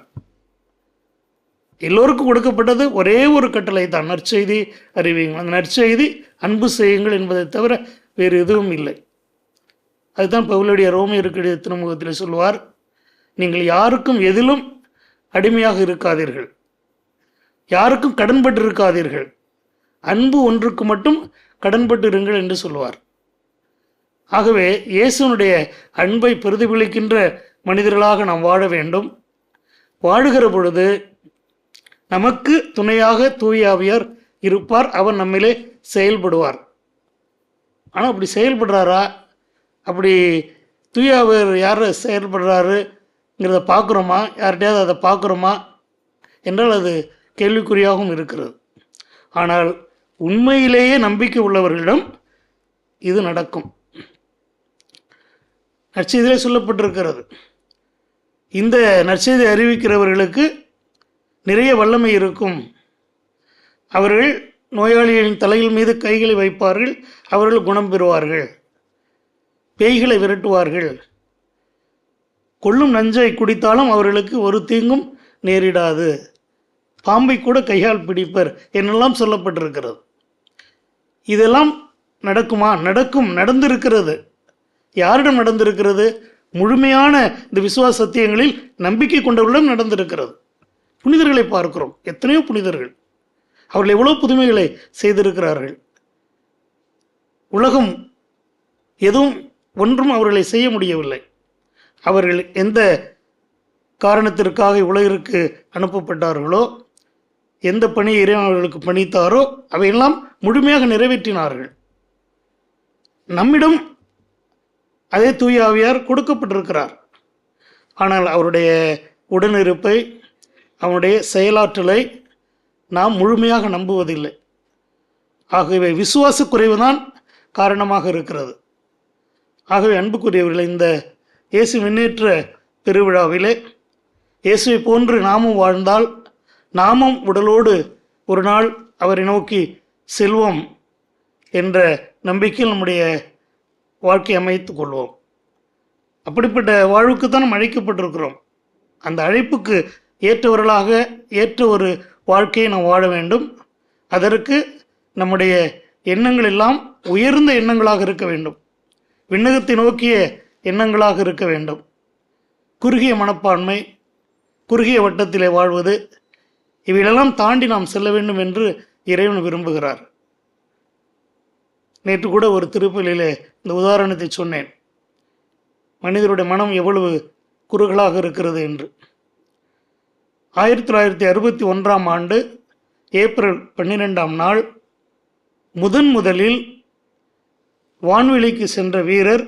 Speaker 3: எல்லோருக்கும் கொடுக்கப்பட்டது ஒரே ஒரு கட்டளை தான், நற்செய்தி அறிவியுங்கள். அந்த நற்செய்தி அன்பு செய்யுங்கள் என்பதை தவிர வேறு எதுவும் இல்லை. அதுதான் பவுலுடைய ரோமியருக்கு திருமுகத்தில் சொல்வார், நீங்கள் யாருக்கும் எதிலும் அடிமையாக இருக்காதீர்கள், யாருக்கும் கடன்பட்டு இருக்காதீர்கள், அன்பு ஒன்றுக்கு மட்டும் கடன்பட்டு இருங்கள் என்று சொல்வார். ஆகவே இயேசுனுடைய அன்பை பிரதிபலிக்கின்ற மனிதர்களாக நாம் வாழ வேண்டும். வாழுகிற பொழுது நமக்கு துணையாக தூய ஆவியார் இருப்பார், அவர் நம்மிலே செயல்படுவார். ஆனால் அப்படி செயல்படுறாரா, அப்படி தூய ஆவியார் யார் செயல்படுறாருங்கிறத பார்க்குறோமா, யார்கிட்டையாவது அதை பார்க்குறோமா என்றால் அது கேள்விக்குறியாகவும் இருக்கிறது. ஆனால் உண்மையிலேயே நம்பிக்கை உள்ளவர்களிடம் இது நடக்கும். நற்செய்தியிலே சொல்லப்பட்டிருக்கிறது, இந்த நற்செய்தி அறிவிக்கிறவர்களுக்கு நிறைய வல்லமை இருக்கும். அவர்கள் நோயாளிகளின் தலையில் மீது கைகளை வைப்பார்கள், அவர்கள் குணம் பெறுவார்கள், பேய்களை விரட்டுவார்கள், கொல்லும் நஞ்சை குடித்தாலும் அவர்களுக்கு ஒரு தீங்கும் நேரிடாது, பாம்பை கூட கையால் பிடிப்பர் என்னெல்லாம் சொல்லப்பட்டிருக்கிறது. இதெல்லாம் நடக்குமா? நடக்கும், நடந்திருக்கிறது. யாரிடம் நடந்திருக்கிறது? முழுமையான இந்த விசுவாச சத்தியங்களில் நம்பிக்கை கொண்டவர்களிடம் நடந்திருக்கிறது. புனிதர்களை பார்க்கிறோம், எத்தனையோ புனிதர்கள், அவர்கள் எவ்வளோ புதுமைகளை செய்திருக்கிறார்கள். உலகம் எதுவும் ஒன்றும் அவர்களை செய்ய முடியவில்லை. அவர்கள் எந்த காரணத்திற்காக உலகிற்கு அனுப்பப்பட்டார்களோ, எந்த பணியை இறைவன் அவர்களுக்கு பணித்தாரோ அவையெல்லாம் முழுமையாக நிறைவேற்றினார்கள். நம்மிடம் அதே தூய ஆவியார் கொடுக்கப்பட்டிருக்கிறார். ஆனால் அவருடைய உடனிருப்பை, அவனுடைய செயலாற்றலை நாம் முழுமையாக நம்புவதில்லை. ஆகவே விசுவாச குறைவுதான் காரணமாக இருக்கிறது. ஆகவே அன்புக்குரியவர்களை, இந்த இயேசு முன்னேற்ற பெருவிழாவிலே இயேசுவை போன்று நாமும் வாழ்ந்தால் நாமும் உடலோடு ஒரு நாள் அவரை நோக்கி செல்வோம் என்ற நம்பிக்கையில் நம்முடைய வாழ்க்கை அமைத்து கொள்வோம். அப்படிப்பட்ட வாழ்வுக்கு தான் நாம் அழைக்கப்பட்டிருக்கிறோம். அந்த அழைப்புக்கு ஏற்றவர்களாக ஏற்ற ஒரு வாழ்க்கையை நாம் வாழ வேண்டும். அதற்கு நம்முடைய எண்ணங்கள் எல்லாம் உயர்ந்த எண்ணங்களாக இருக்க வேண்டும், விண்ணகத்தை நோக்கிய எண்ணங்களாக இருக்க வேண்டும். குறுகிய மனப்பான்மை, குறுகிய வட்டத்திலே வாழ்வது, இவைகளெல்லாம் தாண்டி நாம் செல்ல வேண்டும் என்று இறைவன் விரும்புகிறார். நேற்று கூட ஒரு திருப்பலியிலே இந்த உதாரணத்தை சொன்னேன், மனிதருடைய மனம் எவ்வளவு குறுகலாக இருக்கிறது என்று. 1961 ஏப்ரல் 12 முதலில் வான்வெளிக்கு சென்ற வீரர்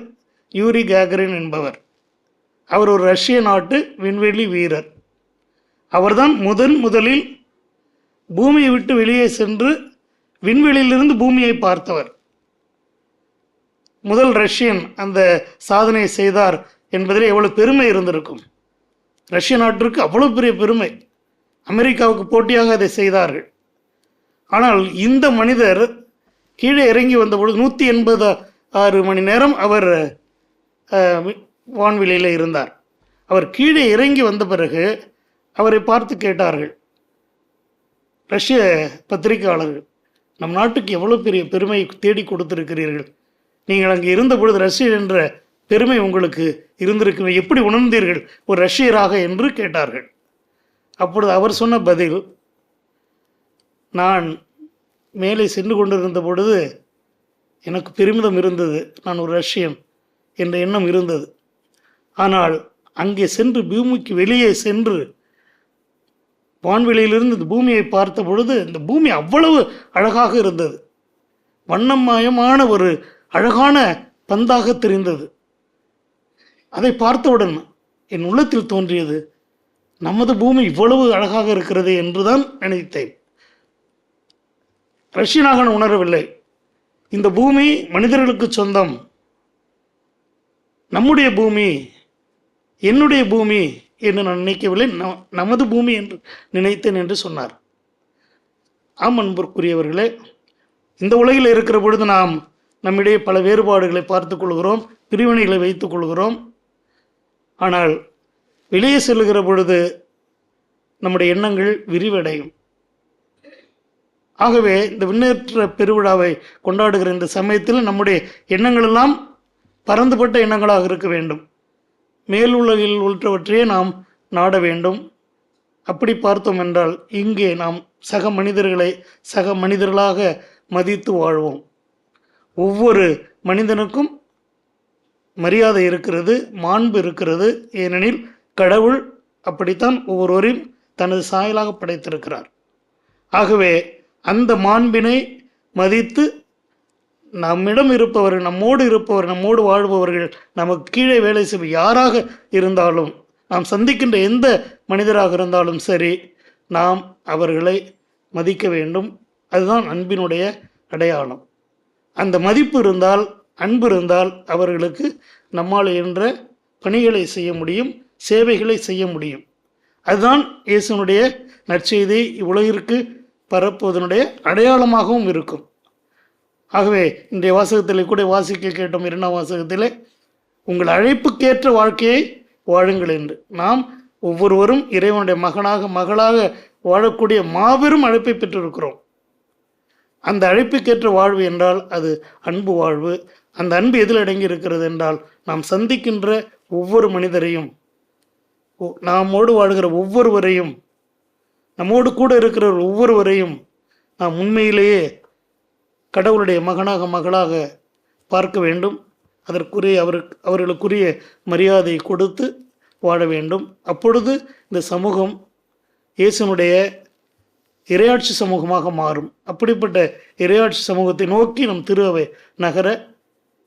Speaker 3: யூரி கேகரின் என்பவர். அவர் ஒரு ரஷ்ய நாட்டு விண்வெளி வீரர். அவர்தான் முதலில் பூமியை விட்டு வெளியே சென்று விண்வெளியிலிருந்து பூமியை பார்த்தவர். முதல் ரஷ்யன் அந்த சாதனை செய்தார் என்பதில் எவ்வளவு பெருமை இருந்திருக்கும். ரஷ்ய நாட்டிற்கு அவ்வளவு பெரிய பெருமை. அமெரிக்காவுக்கு போட்டியாக அதை செய்தார்கள். ஆனால் இந்த மனிதர் கீழே இறங்கி வந்தபொழுது 186 மணி நேரம் அவர் வான்வெளியில் இருந்தார். அவர் கீழே இறங்கி வந்த பிறகு அவரை பார்த்து கேட்டார்கள் ரஷ்ய பத்திரிகையாளர்கள், நம் நாட்டுக்கு எவ்வளோ பெரிய பெருமை தேடி கொடுத்திருக்கிறீர்கள், நீங்கள் அங்கே இருந்த பொழுது ரஷ்யர் என்ற பெருமை உங்களுக்கு இருந்திருக்கு, எப்படி உணர்ந்தீர்கள் ஒரு ரஷ்யராக என்று கேட்டார்கள். அப்பொழுது அவர் சொன்ன பதில், நான் மேலே சென்று கொண்டிருந்த பொழுது எனக்கு பெருமிதம் இருந்தது, நான் ஒரு ரஷ்யன் என்ற எண்ணம் இருந்தது. ஆனால் அங்கே சென்று பூமிக்கு வெளியே சென்று வான்வெளியிலிருந்து இந்த பூமியை பார்த்த பொழுது இந்த பூமி அவ்வளவு அழகாக இருந்தது, வண்ணமயமான ஒரு அழகான பந்தாக தெரிந்தது. அதை பார்த்தவுடன் என் உள்ளத்தில் தோன்றியது, நமது பூமி இவ்வளவு அழகாக இருக்கிறது என்றுதான் நினைத்தேன். ரஷ்யனாக நான் உணரவில்லை. இந்த பூமி மனிதர்களுக்கு சொந்தம், நம்முடைய பூமி, என்னுடைய பூமி என்று நான் நினைக்கவில்லை, நமது பூமி என்று நினைத்தேன் என்று சொன்னார். ஆம் அன்பிற்குரியவர்களே, இந்த உலகில் இருக்கிற பொழுது நாம் நம்மிடையே பல வேறுபாடுகளை பார்த்து கொள்கிறோம், பிரிவினைகளை வைத்துக் கொள்கிறோம். ஆனால் வெளியே செல்லுகிற பொழுது நம்முடைய எண்ணங்கள் விரிவடையும். ஆகவே இந்த விண்ணேற்ற பெருவிழாவை கொண்டாடுகிற இந்த சமயத்தில் நம்முடைய எண்ணங்கள் எல்லாம் பரந்துபட்ட எண்ணங்களாக இருக்க வேண்டும். மேலுலகில் உள்ளவற்றையே நாம் நாட வேண்டும். அப்படி பார்த்தோம் என்றால் இங்கே நாம் சக மனிதர்களை சக மனிதர்களாக மதித்து வாழ்வோம். ஒவ்வொரு மனிதனுக்கும் மரியாதை இருக்கிறது, மாண்பு இருக்கிறது. ஏனெனில் கடவுள் அப்படித்தான் ஒவ்வொருவரையும் தனது சாயலாக படைத்திருக்கிறார். ஆகவே அந்த மாண்பினை மதித்து நம்மிடம் இருப்பவர், நம்மோடு இருப்பவர், நம்மோடு வாழ்பவர்கள், நமக்கு கீழே வேலை செய்ய யாராக இருந்தாலும், நாம் சந்திக்கின்ற எந்த மனிதராக இருந்தாலும் சரி, நாம் அவர்களை மதிக்க வேண்டும். அதுதான் அன்பினுடைய அடையாளம். அந்த மதிப்பு இருந்தால், அன்பு இருந்தால், அவர்களுக்கு நம்மால் என்ற பணிகளை செய்ய முடியும், சேவைகளை செய்ய முடியும். அதுதான் இயேசுனுடைய நற்செய்தி உலகிற்கு பரப்புவதனுடைய அடையாளமாகவும் இருக்கும். ஆகவே இன்றைய வாசகத்தில் கூட வாசிக்க கேட்டோம், 2ஆம் வாசகத்தில், உங்கள் அழைப்புக்கேற்ற வாழ்க்கையை வாழுங்கள் என்று. நாம் ஒவ்வொருவரும் இறைவனுடைய மகனாக மகளாக வாழக்கூடிய மாபெரும் அழைப்பை பெற்றிருக்கிறோம். அந்த அழைப்புக்கேற்ற வாழ்வு என்றால் அது அன்பு வாழ்வு. அந்த அன்பு எதில் அடங்கி இருக்கிறது என்றால், நாம் சந்திக்கின்ற ஒவ்வொரு மனிதரையும், நாமோடு வாழ்கிற ஒவ்வொருவரையும், நம்மோடு கூட இருக்கிற ஒவ்வொருவரையும் நாம் உண்மையிலேயே கடவுளுடைய மகனாக மகளாக பார்க்க வேண்டும். அதற்குரிய அவர்களுக்குரிய மரியாதை கொடுத்து வாழ வேண்டும். அப்பொழுது இந்த சமூகம் இயேசுனுடைய இறையாட்சி சமூகமாக மாறும். அப்படிப்பட்ட இறையாட்சி சமூகத்தை நோக்கி நம் திரு அவை நகர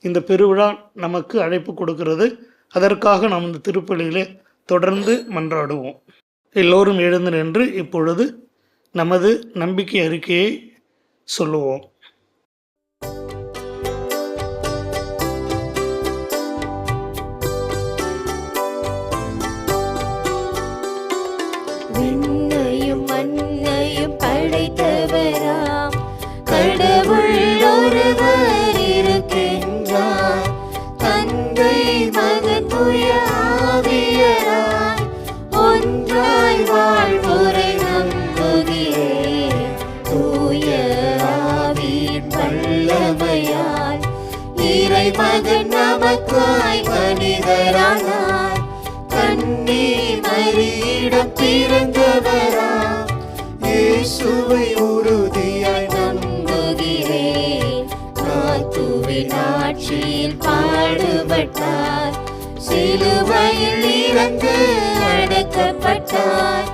Speaker 3: இந்த பெருவிழா நமக்கு அழைப்பு கொடுக்கிறது. அதற்காக நாம் இந்த திருப்பலியிலே தொடர்ந்து மன்றாடுவோம். எல்லோரும் எழுந்து நின்று இப்பொழுது நமது நம்பிக்கை அறிக்கையை சொல்லுவோம்.
Speaker 4: விண்ணையும் மண்ணையும் படைத்தவராம் கடவுள் ஒருவர் இருக்கின்றார். தந்தை மகன் தூய ஆவியராய் ஒன்றாய் வாழ்வோரை நம்புகிறேன். தூய ஆவியின் வல்லமையால் இறைமகன் நமக்காய் மனிதரானார். கன்னி மரியிடம் பிறந்தவராம் இயேசுவை உறுதியாய் நம்புகிறேன். காத்துவின் ஆட்சியில் பாடுபட்டார். சிலுவையில் இறந்து அடக்கப்பட்டார்.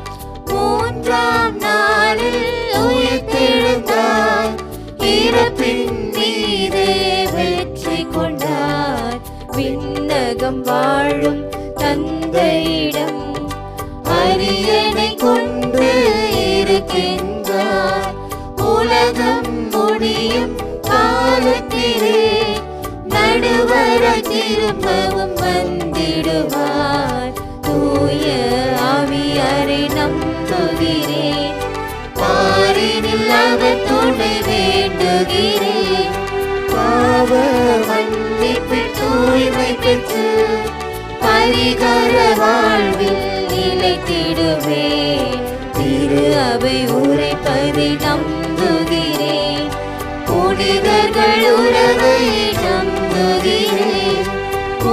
Speaker 4: 3ஆம் நாளில் உயிர்த்தெழுந்தார். இறப்பின் மீது வெற்றி கொண்டார். விண்ணகம் வாழும் தந்தையிடம் அரியணை கொண்டு இருக்கின்றார். உலகம் முடியும் காலத்திலே நடுவராய் திரும்பவும் வந்திடுவார். தூய ஆவியாரை நம்புகிறேன். பாரினில் அவர் துணை வேண்டுகிறேன். பாவ மன்னிப்பில் தூய்மை பெற்று பரிகார வாழ்வில் நிலைத்திடுவேன். திரு அவை உரைப்பதை நம்புகிறேன். புனிதர்கள் உறவை நம்புகிறேன்.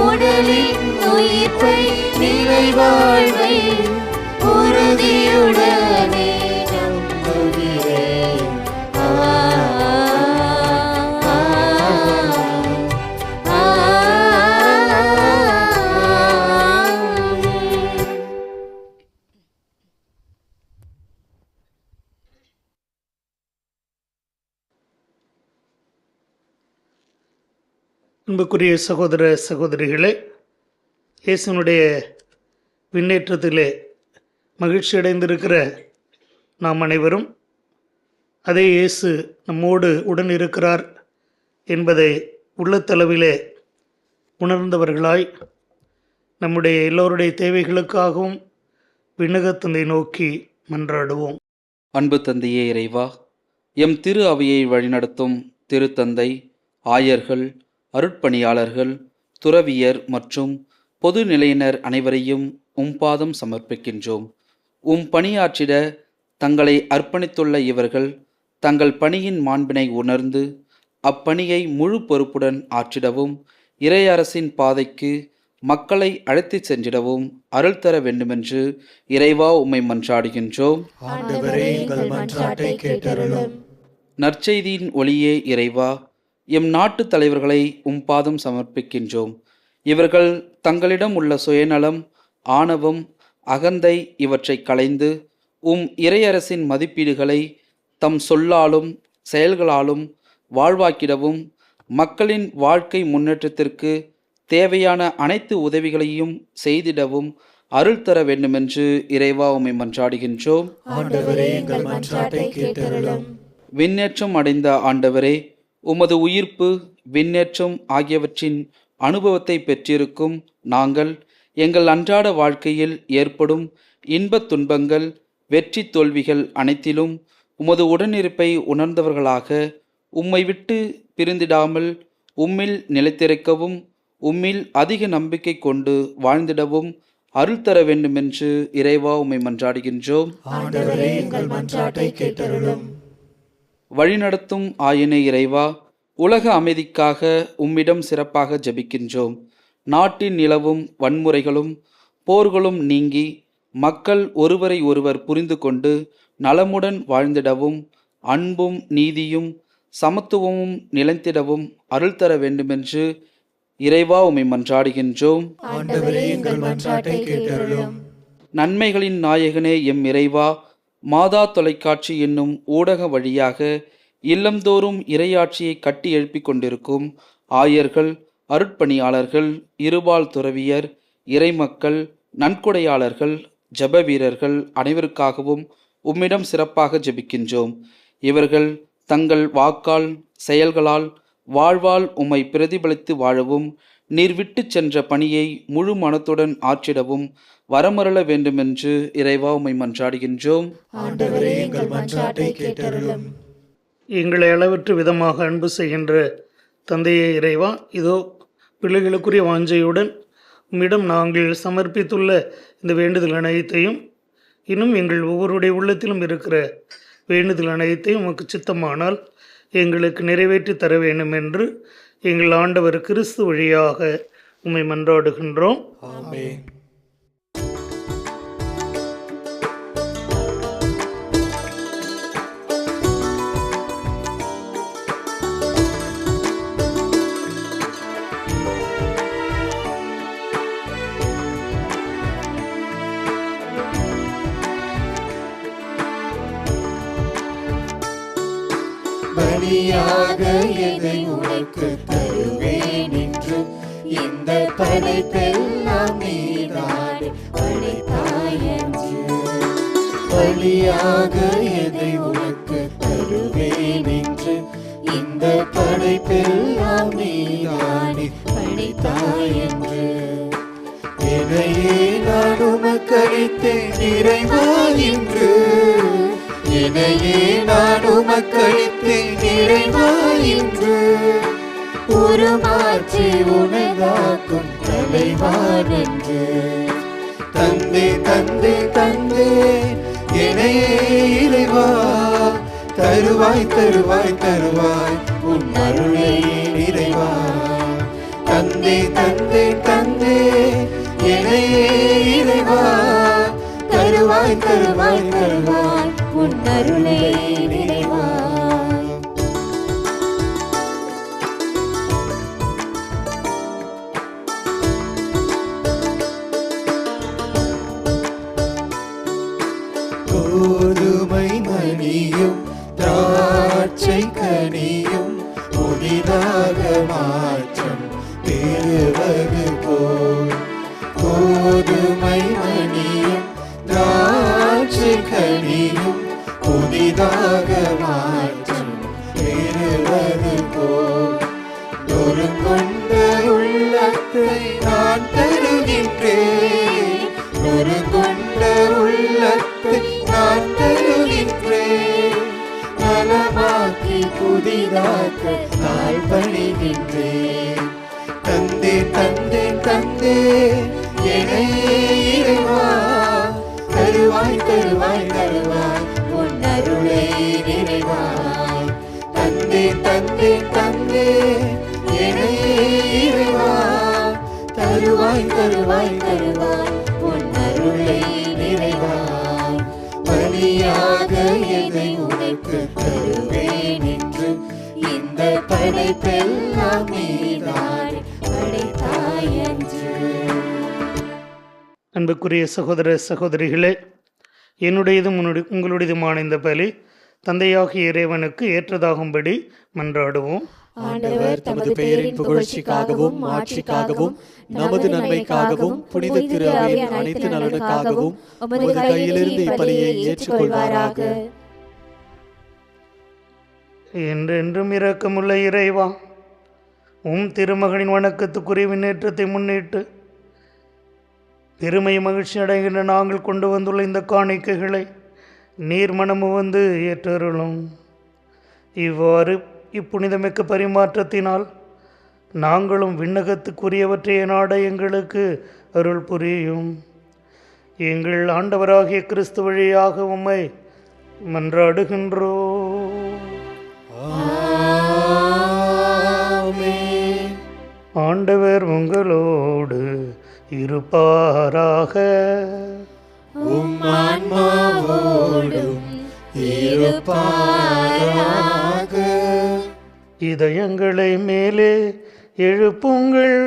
Speaker 4: உடலின் உயிர்ப்பை நிலை வாழ்வை உறுதியுடனே நம்புகிறேன்.
Speaker 3: அன்புக்குரிய சகோதர சகோதரிகளே, இயேசுனுடைய விண்ணேற்றத்திலே மகிழ்ச்சி அடைந்திருக்கிற நாம் அனைவரும் அதே இயேசு நம்மோடு உடன் இருக்கிறார் என்பதை உள்ளத்தளவிலே உணர்ந்தவர்களாய் நம்முடைய எல்லோருடைய தேவைகளுக்காகவும் விண்ணகத்தந்தை நோக்கி மன்றாடுவோம்.
Speaker 8: அன்பு தந்தையே இறைவா, எம் திரு அவையை வழிநடத்தும் திருத்தந்தை, ஆயர்கள், அருட்பணியாளர்கள், துறவியர் மற்றும் பொது நிலையினர் அனைவரையும் பாதம் சமர்ப்பிக்கின்றோம். பணியாற்றிட தங்களை அர்ப்பணித்துள்ள இவர்கள் தங்கள் பணியின் மாண்பினை உணர்ந்து அப்பணியை முழு பொறுப்புடன் ஆற்றிடவும், இறையரசின் பாதைக்கு மக்களை அழைத்துச் சென்றிடவும் அருள் தர வேண்டுமென்று இறைவா உம்மை மன்றாடுகின்றோம். நற்செய்தியின் ஒளியே இறைவா, எம் நாட்டு தலைவர்களை பாதம் சமர்ப்பிக்கின்றோம். இவர்கள் தங்களிடம் உள்ள சுயநலம், ஆணவம், அகந்தை இவற்றை களைந்து இறையரசின் மதிப்பீடுகளை தம் சொல்லாலும் செயல்களாலும் வாழ்வாக்கிடவும் மக்களின் வாழ்க்கை முன்னேற்றத்திற்கு தேவையான அனைத்து உதவிகளையும் செய்திடவும் அருள் தர வேண்டுமென்று இறைவா உம்மை மன்றாடுகின்றோம்.
Speaker 2: ஆண்டவரே, எங்கள் மன்றாட்டை கேட்டருளும்.
Speaker 8: விண்ணேற்றம் அடைந்த ஆண்டவரே, உமது உயிர்ப்பு விண்ணேற்றம் ஆகியவற்றின் அனுபவத்தை பெற்றிருக்கும் நாங்கள் எங்கள் அன்றாட வாழ்க்கையில் ஏற்படும் இன்பத் துன்பங்கள், வெற்றி தோல்விகள் அனைத்திலும் உமது உடனிருப்பை உணர்ந்தவர்களாக உம்மை விட்டு பிரிந்திடாமல் உம்மில் நிலைத்திருக்கவும் உம்மில் அதிக நம்பிக்கை கொண்டு வாழ்ந்திடவும் அருள் தர வேண்டுமென்று இறைவா உம்மை மன்றாடுகின்றோம்.
Speaker 2: ஆண்டவரே, எங்கள் மன்றாட்டை கேட்டருளும்.
Speaker 8: வழிநடத்தும் ஆயனே இறைவா, உலக அமைதிக்காக உம்மிடம் சிறப்பாக ஜெபிக்கின்றோம். நாட்டின் நிலவும் வன்முறைகளும் போர்களும் நீங்கி மக்கள் ஒருவரை ஒருவர் புரிந்து கொண்டு நலமுடன் வாழ்ந்திடவும் அன்பும் நீதியும் சமத்துவமும் நிலைத்திடவும் அருள் தர வேண்டுமென்று இறைவா உம்மை மன்றாடுகின்றோம்.
Speaker 2: ஆண்டவரே, எங்கள் மன்றாட்டை கேட்டருளும்.
Speaker 8: நன்மைகளின் நாயகனே எம் இறைவா, மாதா தொலைக்காட்சி என்னும் ஊடக வழியாக இல்லந்தோறும் இறையாட்சியை கட்டி எழுப்பிக் கொண்டிருக்கும் ஆயர்கள், அருட்பணியாளர்கள், இருபால் துறவியர், இறைமக்கள், நன்கொடையாளர்கள், ஜெப வீரர்கள் அனைவருக்காகவும் உம்மிடம் சிறப்பாக ஜெபிக்கின்றோம். இவர்கள் தங்கள் வாக்கால் செயல்களால் வாழ்வால் உம்மை பிரதிபலித்து வாழவும் நீர் விட்டு சென்ற பணியை முழு மனத்துடன் ஆற்றிடவும் வரமருள வேண்டுமென்று இறைவா உம்மை மன்றாடுகின்றோம்.
Speaker 2: ஆண்டவரே, எங்கள் மன்றாட்டை கேட்டருளும்.
Speaker 3: எங்களை அளவற்று விதமாக அன்பு செய்கின்ற தந்தையே இறைவா, இதோ பிள்ளைகளுக்குரிய வாஞ்சையுடன் உம்மிடம் நாங்கள் சமர்ப்பித்துள்ள இந்த வேண்டுதல் அனைத்தையும் இன்னும் எங்கள் ஒவ்வொருடைய உள்ளத்திலும் இருக்கிற வேண்டுதல் அனைத்தையும் உமக்கு சித்தமானால் எங்களுக்கு நிறைவேற்றி தர வேண்டும் என்று எங்கள் ஆண்டவர் கிறிஸ்து வழியாக உம்மை மன்றாடுகின்றோம்.
Speaker 2: ஆமென். பலியாக எதை உனக்கு தருவேன் என்று இந்த படைப்பெல்லாம் நீதானே படைத்தாய் என்று. பலியாக எதை உனக்கு தருவேன் என்று இந்த படைப்பெல்லாம் நீதானே படைத்தாய் என்று. என்னையே நான் உமக்களித்தேன் இறைவா என்று. என்னையே நான் உமக்களித்தேன் இறைவா என்று. உருமாற்றி உனதாக்கும் தலைவான் என்று. தந்தே தந்தே தந்தே என்னையே இறைவா, தருவாய் தருவாய் தருவாய் உன் அருளை இறைவா. தந்தே தந்தே தந்தே என்னையே இறைவா, தருவாய் தருவாய் தருவாய் உன் அருளை இறைவா. கோதுமை மணியும் திராட்சை கனியும் புதிதாக மாற்றம் பெறுவது போல். கோதுமை மணியும் திராட்சை கனியும் புதிதாக மாற்றம் பெறுவது போல். நொறுங்கொண்ட உள்ளத்தை நான் தருகின்றேன். நொறுங்கொண்ட உள்ளத்தை நான் தருகின்றேன். நலமாக்கி புதிதாக்க நான் பணிகின்றேன். தந்தே தந்தே தந்தே என்னையே இறைவா, தருவாய் தருவாய் தருவாய் உன் அருளை நிறைவாய். தந்தே தந்தே தந்தே என்னையே இறைவா, தருவாய் தருவாய் தருவாய் உன் அருளை நிறைவாய். பலியாக எதை உனக்கு தருவேன் என்று இந்த படைப்பெல்லாம் நீதானே படைத்தாய் என்று.
Speaker 3: அன்புக்குரிய சகோதர சகோதரிகளே, என்னுடையதும் உங்களுடையதுமான இந்த பலி தந்தையாகிய இறைவனுக்கு ஏற்றதாகும்படி மன்றாடுவோம்.
Speaker 2: ஆண்டவர் தமது பெயரின் புகழ்ச்சிக்காகவும் மாட்சிக்காகவும் நமது நன்மைக்காகவும் புனித திரு அவையின் அனைத்து நலனுக்காகவும் உமது கையிலிருந்து இப்பலியை ஏற்றுக்கொள்வாராக.
Speaker 3: என்றென்றும் இரக்கமுள்ள இறைவா, திருமகனின் வணக்கத்துக்குரிய விண்ணேற்றத்தை முன்னிட்டு பெருமை மகிழ்ச்சி அடைகின்ற நாங்கள் கொண்டு வந்துள்ள இந்த காணிக்கைகளை நீர் மனமு வந்து ஏற்றருளும். இவ்வாறு இப்புனிதமிக்க பரிமாற்றத்தினால் நாங்களும் விண்ணகத்துக்குரியவற்றைய நாட எங்களுக்கு அருள் புரியும். எங்கள் ஆண்டவராகிய கிறிஸ்து வழியாக உம்மை மன்றாடுகின்றோம். ஆண்டவர் உங்களோடு இருப்பாராக.
Speaker 2: ஆன்மாவோடும் இருப்பாராக.
Speaker 3: இதயங்களை மேலே எழுப்புங்கள்.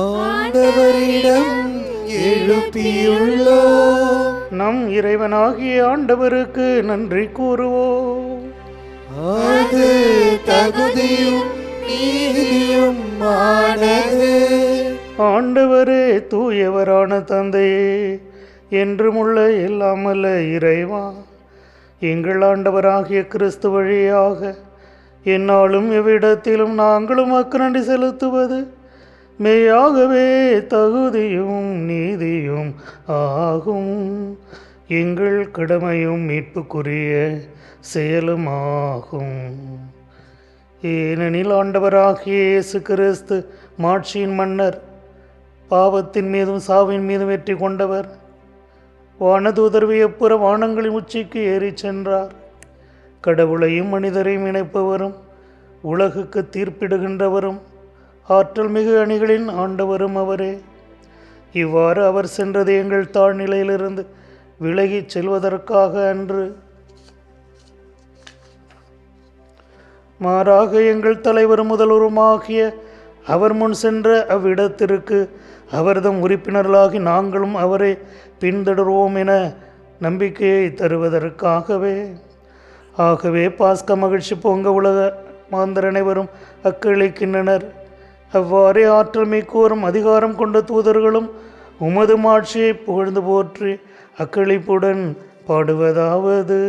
Speaker 2: ஆண்டவரிடம் எழுப்பியுள்ளோம்.
Speaker 3: நம் இறைவனாகிய ஆண்டவருக்கு நன்றி கூறுவோம்.
Speaker 2: அது தகுதியும் நீதியும் ஆனது.
Speaker 3: ஆண்டவரே, தூயவரான தந்தையே, என்றுமுள்ள எல்லாமல்ல இறைவா, எங்கள் ஆண்டவராகிய கிறிஸ்து வழியாக என்னாலும் எவ்விடத்திலும் நாங்களும் நன்றி செலுத்துவது மெய்யாகவே தகுதியும் நீதியும் ஆகும். எங்கள் கடமையும் மீட்புக்குரிய செயலுமாகும். ஏனெனில் ஆண்டவராகிய இயேசு கிறிஸ்து மாட்சியின் மன்னர், பாவத்தின் மீதும் சாவின் மீதும் வெற்றி கொண்டவர், வானதூதர் வியப்புற வானங்களின் உச்சிக்கு ஏறி சென்றார். கடவுளையும் மனிதரையும் இணைப்பவரும் உலகுக்கு தீர்ப்பிடுகின்றவரும் ஆற்றல் மிகு அணிகளின் ஆண்டவரும் அவரே. இவ்வாறு அவர் சென்றது எங்கள் தாழ்நிலையிலிருந்து விலகிச் செல்வதற்காக அன்று, மாறாக எங்கள் தலைவரும் முதல்வருமாகிய அவர் முன் சென்ற அவ்விடத்திற்கு அவர்தம் உறுப்பினர்களாகி நாங்களும் அவரை பின்தொடர்வோம் என நம்பிக்கையை தருவதற்காகவே. ஆகவே பாஸ்க மகிழ்ச்சி பொங்க உலக மாந்தர் அனைவரும் அக்களிக்கின்றனர். அவ்வாறே ஆற்றல் மிக்கோரும் அதிகாரம் கொண்ட தூதர்களும் உமது மாட்சியை புகழ்ந்து போற்றி அக்களிப்புடன் பாடுவதாவது: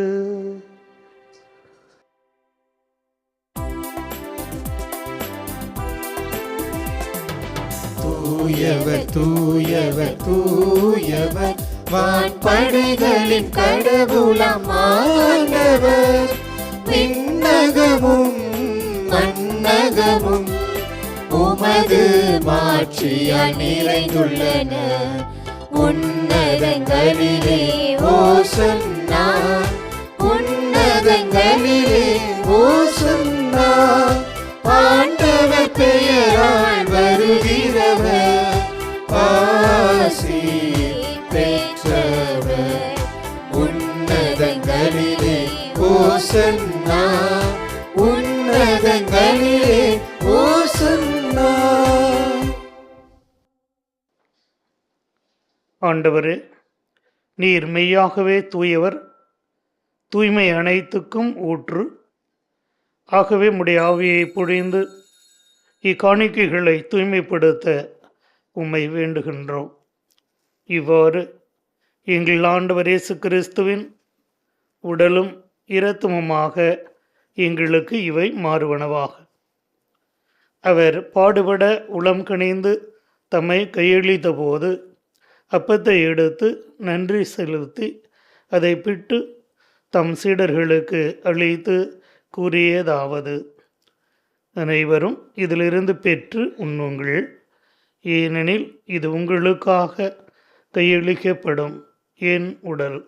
Speaker 2: தூயவர் தூயவர் தூயவர் வான்படைகளின் கடவுளாம் ஆண்டவர். விண்ணகமும் மண்ணகமும் உமது மாட்சியால் நிறைந்துள்ளன. உன்னதங்களிலே ஓசன்னா, உன்னதங்களிலே ஓசன்னா. ஆண்டவர் பெயரால் வருகிறவர் ஆசி பெற்றவர். உன்னதங்களிலே ஓசன்னா, உன்னதங்களிலே ஓசன்னா.
Speaker 3: ஆண்டவரே, நீர் மெய்யாகவே தூயவர், தூய்மை அனைத்துக்கும் ஊற்று. ஆகவே உம்முடைய ஆவியை பொழிந்து இக்காணிக்கைகளை தூய்மைப்படுத்த உம்மை வேண்டுகின்றோம். இவ்வாறு எங்கள் ஆண்டவர் இயேசு கிறிஸ்துவின் உடலும் இரத்தமுமாக எங்களுக்கு இவை மாறுவனவாக. அவர் பாடுபட உளம் கனிந்து தம்மை கையளித்த போது அப்பத்தை எடுத்து நன்றி செலுத்தி அதை பிட்டு தம் சீடர்களுக்கு அளித்து கூறியதாவது: அனைவரும் இதிலிருந்து பெற்று உண்ணுங்கள், ஏனெனில் இது உங்களுக்காக கையளிக்கப்படும் என் உடல்.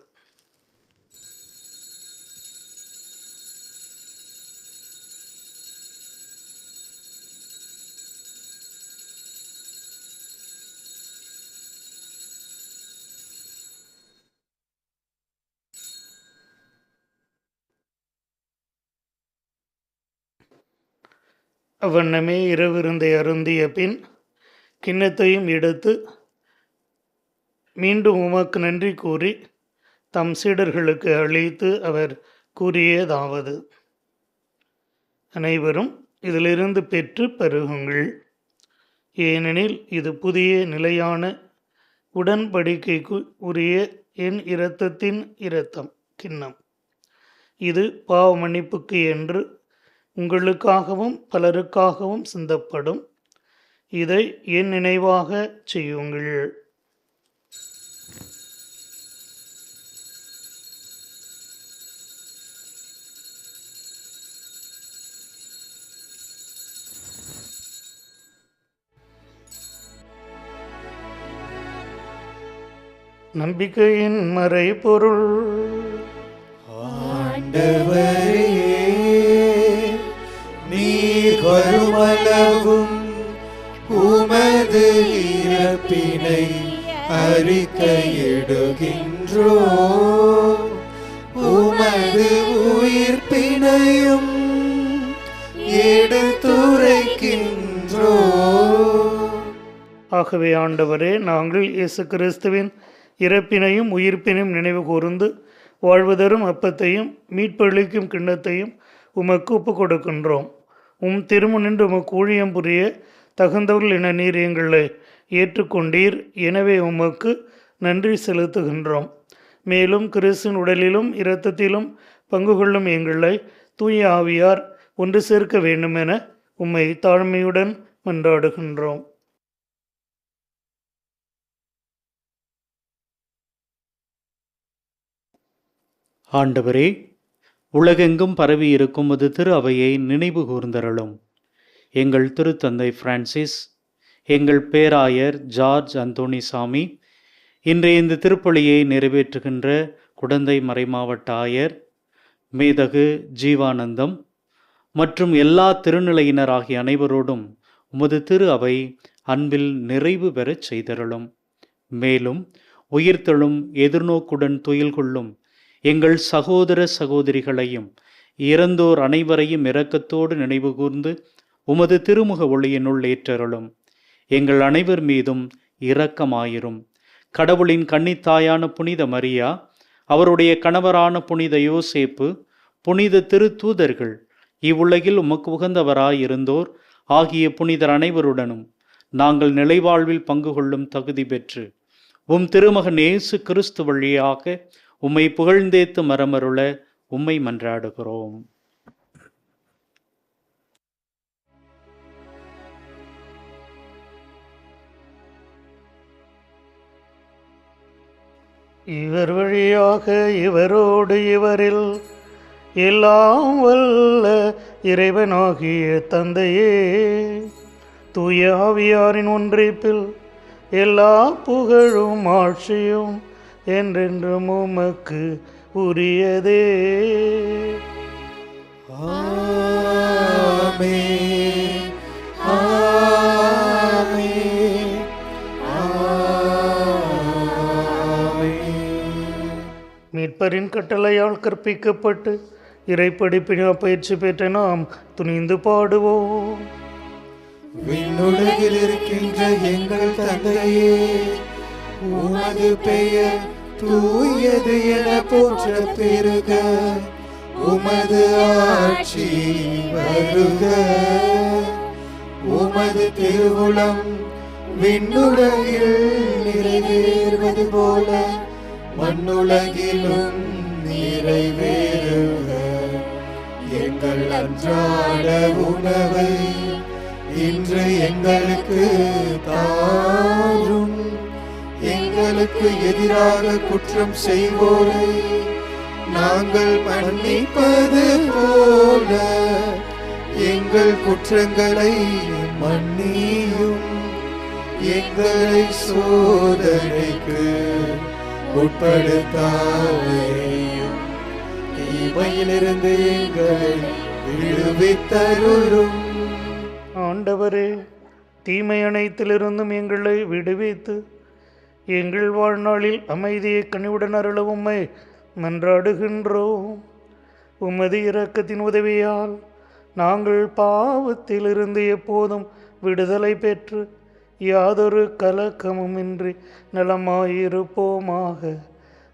Speaker 3: அவ்வண்ணமே இரவிருந்தை அருந்திய பின் கிண்ணத்தையும் எடுத்து மீண்டும் உமக்கு நன்றி கூறி தம் சீடர்களுக்கு அளித்து அவர் கூறியதாவது: அனைவரும் இதிலிருந்து பெற்று பருகுங்கள், ஏனெனில் இது புதிய நிலையான உடன்படிக்கைக்கு உரிய என் இரத்தத்தின் இரத்தம் கிண்ணம். இது பாவ மன்னிப்புக்கு என்று உங்களுக்காகவும் பலருக்காகவும் சிந்தப்படும். இதை என் நினைவாக செய்யுங்கள். நம்பிக்கையின் மறைபொருள்.
Speaker 2: ஆண்டவரே, நீர் வருமளவும் உமது இறப்பினை அறிக்கையிடுகின்றோ, உமது உயிர்ப்பினையும் எடுத்துரைக்கின்றோ.
Speaker 3: ஆகவே ஆண்டவரே, நாங்கள் இயேசு கிறிஸ்துவின் இறப்பினையும் உயிர்ப்பினையும் நினைவு கூர்ந்து வாழ்வதரும் அப்பத்தையும் மீட்பளிக்கும் கிண்ணத்தையும் உமக்கு ஒப்பு கொடுக்கின்றோம். திருமுன்னின்று உமக்கு ஊழியம் புரிய தகுந்தவர்கள் என நீர் எங்களை ஏற்றுக்கொண்டீர். எனவே உமக்கு நன்றி செலுத்துகின்றோம். மேலும் கிறிஸ்துவின் உடலிலும் இரத்தத்திலும் பங்கு கொள்ளும் எங்களை தூய ஆவியார் ஒன்று சேர்க்க வேண்டுமென உம்மை தாழ்மையுடன் மன்றாடுகின்றோம்.
Speaker 7: ஆண்டவரே, உலகெங்கும் பரவி இருக்கும் அது திரு அவையை நினைவு கூர்ந்தருளும். எங்கள் திருத்தந்தை பிரான்சிஸ், எங்கள் பேராயர் ஜார்ஜ் அந்தோணிசாமி, இன்றைய இந்த திருப்பலியை நிறைவேற்றுகின்ற குடந்தை மறைமாவட்ட ஆயர் மேதகு ஜீவானந்தம் மற்றும் எல்லா திருநிலையினர் ஆகிய அனைவரோடும் உமது திரு அவை அன்பில் நிறைவு பெறச் செய்தருளும். மேலும் உயிர்த்தெழும் எதிர்நோக்குடன் துயில் கொள்ளும் எங்கள் சகோதர சகோதரிகளையும் இறந்தோர் அனைவரையும் இரக்கத்தோடு நினைவு கூர்ந்து உமது திருமுக ஒளியினுள் ஏற்றருளும். எங்கள் அனைவர் மீதும் இரக்கமாயிரும். கடவுளின் கன்னித்தாயான புனித மரியா, அவருடைய கணவரான புனித யோசேப்பு, புனித திருத்தூதர்கள், இவ்வுலகில் உமக்கு உகந்தவராயிருந்தோர் ஆகிய புனிதர் அனைவருடனும் நாங்கள் நிலைவாழ்வில் பங்கு கொள்ளும் தகுதி பெற்று திருமகன் இயேசு கிறிஸ்து வழியாக உம்மை புகழ்ந்தேத்து மரமருள உம்மை மன்றாடுகிறோம்.
Speaker 3: இவர் வழியாக இவரோடு இவரில் எல்லாம் வல்ல இறைவனாகிய தந்தையே, தூய ஆவியாரின் ஒன்றிப்பில் எல்லா புகழும் ஆட்சியும் என்றென்றும் உமக்கு உரியதே.
Speaker 2: ஆமென், ஆமென், ஆமென்.
Speaker 3: மீட்பரின் கட்டளையால் கற்பிக்கப்பட்டு இறைப்படிப்பினால் பயிற்சி பெற்ற நாம் துணிந்து பாடுவோம்.
Speaker 2: விண்ணுலகில் இருக்கின்ற எங்கள் தந்தையே, உமது பெயர் தூயது என போற்ற பெருக, உமது ஆட்சி வருக, உமது திருவுளம் விண்ணுலகில் நிறைவேறுவது போல மண்ணுலகிலும் நிறைவேறுக. எங்கள் அன்றாட உணவை இன்று எங்களுக்கு தாரும். எங்களுக்கு எதிராக குற்றம் செய்வோரை நாங்கள் மன்னிப்பது போல எங்கள் குற்றங்களை மன்னியும். எங்களை சோதனைக்கு உட்படுத்தாதேயும், தீமையிலிருந்து எங்களை விடுவித்தருளும்.
Speaker 3: ஆண்டவரே, தீமை அனைத்திலிருந்தும் எங்களை விடுவித்து எங்கள் வாழ்நாளில் அமைதியை கனிவுடன் அருள உம்மை மன்றாடுகின்றோம். உமது இரக்கத்தின் உதவியால் நாங்கள் பாவத்திலிருந்து எப்போதும் விடுதலை பெற்று யாதொரு கலக்கமுமின்றி நலமாயிருப்போமாக.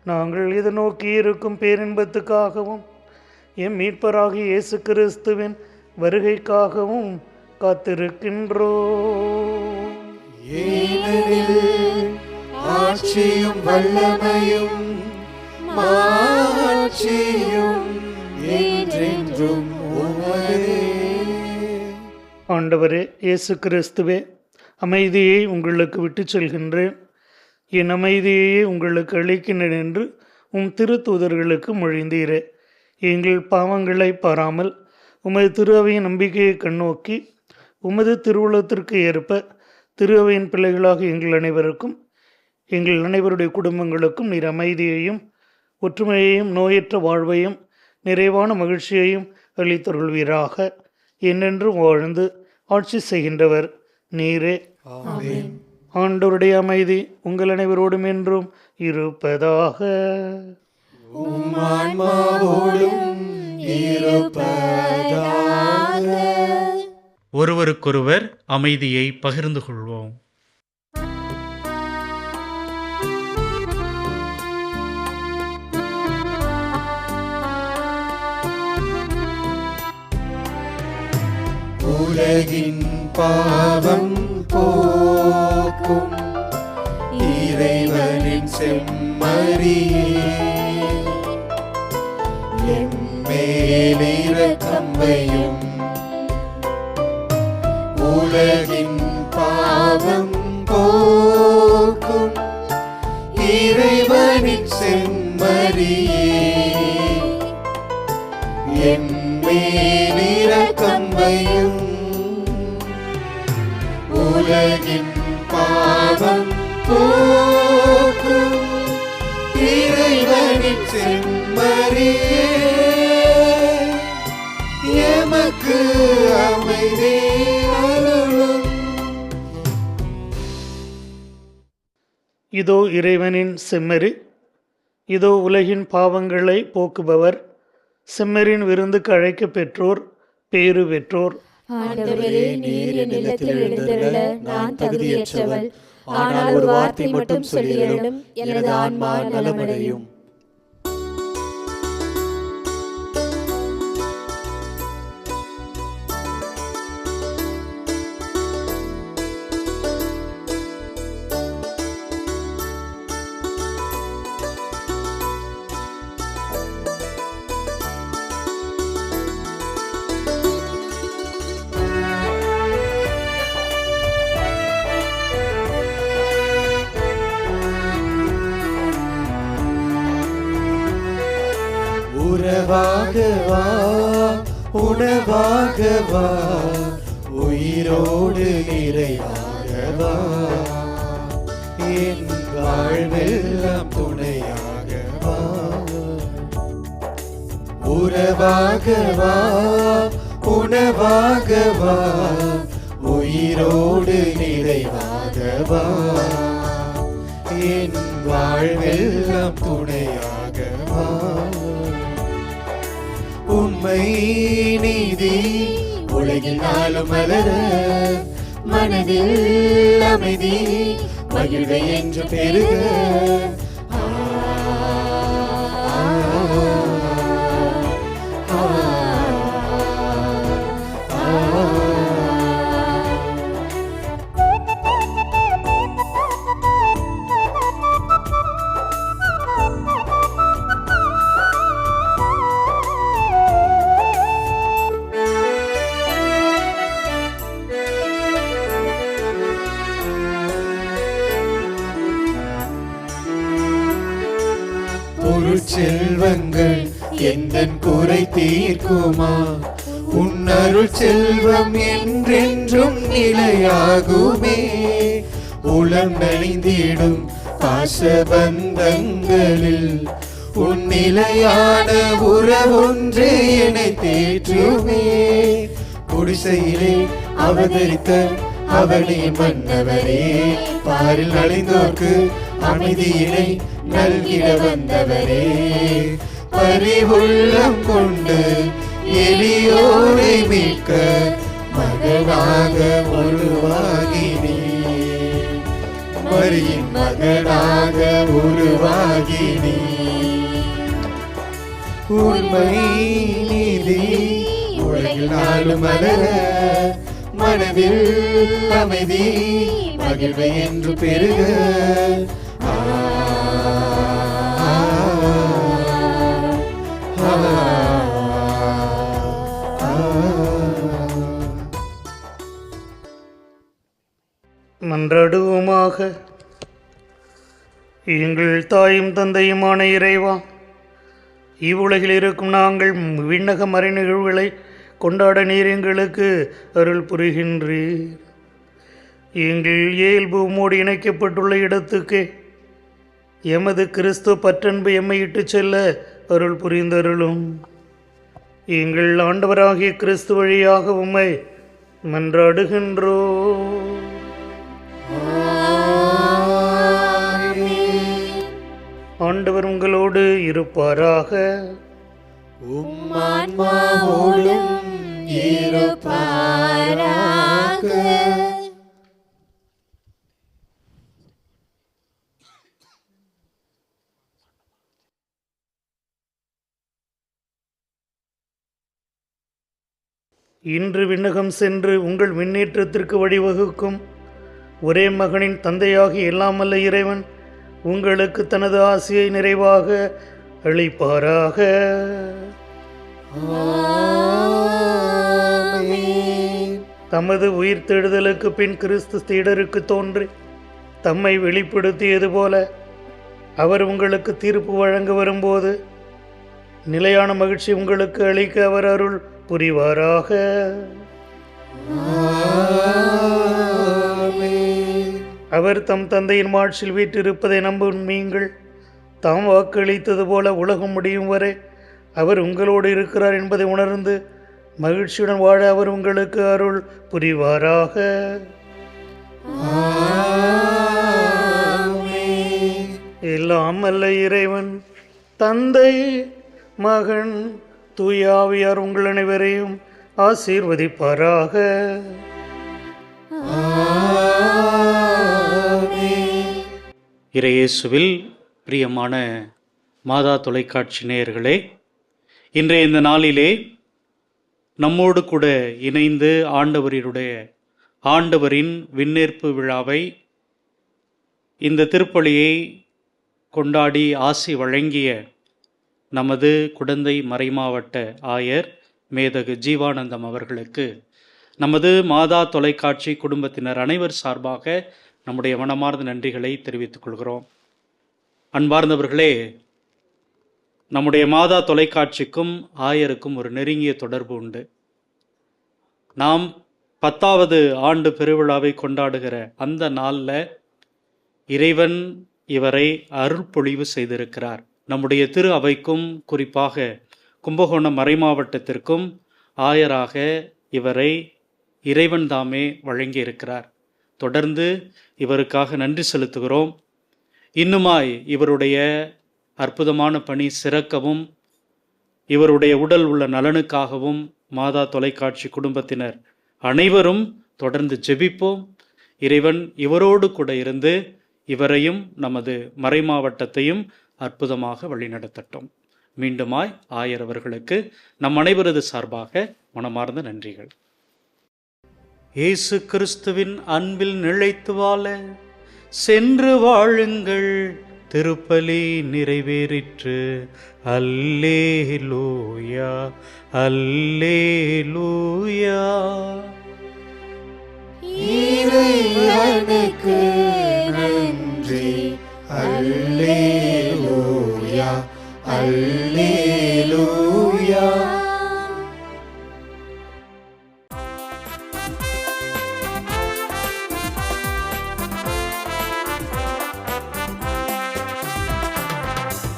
Speaker 3: நாங்கள் இது நோக்கி இருக்கும் பேரின்பத்துக்காகவும் எம் மீட்பராகிய இயேசு கிறிஸ்துவின் வருகைக்காகவும் காத்திருக்கின்றோம்.
Speaker 2: ஏனெனில் ஆட்சியும் வல்லமையும் மாட்சியும் என்றென்றும் உமதே.
Speaker 3: ஆண்டவரே இயேசு கிறிஸ்துவே, அமைதியை உங்களுக்கு விட்டுச் செல்கின்றேன், என் அமைதியையே உங்களுக்கு அளிக்கின்றேன் என்று உம் திருத்தூதர்களுக்கு மொழிந்தீரே. எங்கள் பாவங்களை பாராமல் உமது திரு அவையின் நம்பிக்கையை கண்ணோக்கி உமது திருவுளத்திற்கு ஏற்ப திரு அவையின் பிள்ளைகளாக எங்கள் அனைவருடைய குடும்பங்களுக்கும் நீர் அமைதியையும் ஒற்றுமையையும் நோயற்ற வாழ்வையும் நிறைவான மகிழ்ச்சியையும் அளித்தருள்வீராக. என்றென்றும் வாழ்ந்து ஆட்சி செய்கின்றவர் நீரே.
Speaker 2: ஆமென்.
Speaker 3: ஆண்டவருடைய அமைதி உங்கள் அனைவரோடும் என்றும் இருப்பதாக.
Speaker 2: உம் ஆன்மாவோடும் இருப்பதாக.
Speaker 7: ஒருவருக்கொருவர் அமைதியை பகிர்ந்து கொள்வோம்.
Speaker 2: உலகின் பாவம் போக்கும் இறைவனின் செம்மறியே, எம்மேல் இரக்கம் வையும். உலகின் பாவம் போக்கும் இறைவனின் செம்மறியே, எம்மேல் இரக்கம் வையும். உலகின் பாவம் போக்கும் இறைவனின் செம்மறியே, எமக்கு அமைதி அருளும்.
Speaker 3: இதோ இறைவனின் செம்மறி, இதோ உலகின் பாவங்களை போக்குபவர். செம்மறின் விருந்துக்கு அழைக்க பெற்றோர் பேறு பெற்றோர்.
Speaker 4: ஆண்டவரே, நீர் என் இல்லத்தில் எழுந்தருள நான் தகுதியற்றவள். ஆனால் ஒரு வார்த்தை மட்டும் சொல்லியருளும், எனது ஆன்மா நலமடையும்.
Speaker 2: உறவாகவா உணவாகவா உயிரோடு நிறைவாகவா, என் வாழ்வெல்லாம் துணையாகவா. உறவாகவா உணவாகவா உயிரோடு நிறைவாகவா, என் வாழ்வெல்லாம் துணையாகவா. உண்மை நீதி உலகில் நாளும் மலர, மனதில் அமைதி மகிழ்வை என்று பெருக. செல்வங்கள் எந்தன் குறை தீர்க்குமா, உன் அருள் செல்வம் என்றென்றும் நிலையாகுமே. உளம் நனைந்திடும் பாசபந்தங்களில் உன் நிலையான உறவொன்றே என்னை தேற்றுமே. குடிசையிலே அவதரித்த அவனே மன்னவரே, பாரில் நலிந்தோர்க்கு அமைதியினை நல்கிட வந்தவரே. பரிவுள்ளம் கொண்டு எளியோரை மீட்க மகனாக உருவாகினே. மரியின் மகனாக உருவாகினே. உண்மை நீதி உலகில் நாளும் மலர, மனதில் அமைதி மகிழ்வை என்று பெருக.
Speaker 3: மன்றாடுவோமாக. எங்கள் தாயும் தந்தையுமான இறைவா, இவ்வுலகில் இருக்கும் நாங்கள் விண்ணக மறை நிகழ்வுகளை கொண்டாட நீர் எங்களுக்கு அருள் புரிகின்றீர். எங்கள் இயல்பு உம்மோடு இணைக்கப்பட்டுள்ள இடத்துக்கு எமது கிறிஸ்து பற்றன்பு எம்மை இட்டு செல்ல அருள் புரிந்தருளும். எங்கள் ஆண்டவராகிய கிறிஸ்து வழியாக உம்மை மன்றாடுகின்றோம். ஆண்டவர் உங்களோடு இருப்பாராக.
Speaker 4: உம் ஆன்மாவோடும் இருப்பாராக.
Speaker 3: இன்று விண்ணகம் சென்று உங்கள் முன்னேற்றத்திற்கு வழிவகுக்கும் ஒரே மகனின் தந்தையாகிய எல்லாம் வல்ல இறைவன் உங்களுக்கு தனது ஆசியை நிறைவாக அளிப்பாராக. தமது உயிர்த்தெழுதலுக்கு பின் கிறிஸ்து சீடருக்கு தோன்றி தம்மை வெளிப்படுத்தியது போல அவர் உங்களுக்கு தீர்ப்பு வழங்க வரும்போது நிலையான மகிழ்ச்சி உங்களுக்கு அளிக்க அவர் அருள் புரிவாராக. அவர் தம் தந்தையின் மாட்சியில் வீற்றிருப்பதை நம்பும் நீங்கள் தாம் வாக்களித்தது போல உலகம் முடியும் வரை அவர் உங்களோடு இருக்கிறார் என்பதை உணர்ந்து மகிழ்ச்சியுடன் வாழ அவர் உங்களுக்கு அருள் புரிவாராக. எல்லாம் அல்ல இறைவன் தந்தை மகன் தூயாவியார் உங்கள் அனைவரையும் ஆசீர்வதிப்பாராக.
Speaker 7: இறையேசுவில் பிரியமான மாதா தொலைக்காட்சி நேயர்களே, இன்றைய இந்த நாளிலே நம்மோடு கூட இணைந்து ஆண்டவரின் விண்ணேற்பு விழாவை, இந்த திருப்பலியை கொண்டாடி ஆசி வழங்கிய நமது குடந்தை மறைமாவட்ட ஆயர் மேதகு ஜீவானந்தம் அவர்களுக்கு நமது மாதா தொலைக்காட்சி குடும்பத்தினர் அனைவர் சார்பாக நம்முடைய மனமார்ந்த நன்றிகளை தெரிவித்துக் கொள்கிறோம். அன்பார்ந்தவர்களே, நம்முடைய மாதா தொலைக்காட்சிக்கும் ஆயருக்கும் ஒரு நெருங்கிய தொடர்பு உண்டு. நாம் 10வது ஆண்டு பெருவிழாவை கொண்டாடுகிற அந்த நாளில் இறைவன் இவரை அருள்பொழிவு செய்திருக்கிறார். நம்முடைய திரு அவைக்கும் குறிப்பாக கும்பகோணம் மறைமாவட்டத்திற்கும் ஆயராக இவரை இறைவன் தாமே வழங்கியிருக்கிறார். தொடர்ந்து இவருக்காக நன்றி செலுத்துகிறோம். இன்னுமாய் இவருடைய அற்புதமான பணி சிறக்கவும், இவருடைய உடல் உள்ள நலனுக்காகவும் மாதா தொலைக்காட்சி குடும்பத்தினர் அனைவரும் தொடர்ந்து ஜெபிப்போம். இறைவன் இவரோடு கூட இருந்து இவரையும் நமது மறைமாவட்டத்தையும் அற்புதமாக வழிநடத்தட்டும். மீண்டுமாய் ஆயர் அவர்களுக்கு நம் அனைவரது சார்பாக மனமார்ந்த நன்றிகள். இயேசு கிறிஸ்துவின் அன்பில் நிலைத்து வாழ சென்று வாழுங்கள். திருப்பலி நிறைவேறிற்று. அல்லேலூயா, அல்லேலூயா.
Speaker 2: இறைவனுக்கு நன்றி. அல்லேலூயா, அல்லேலூயா.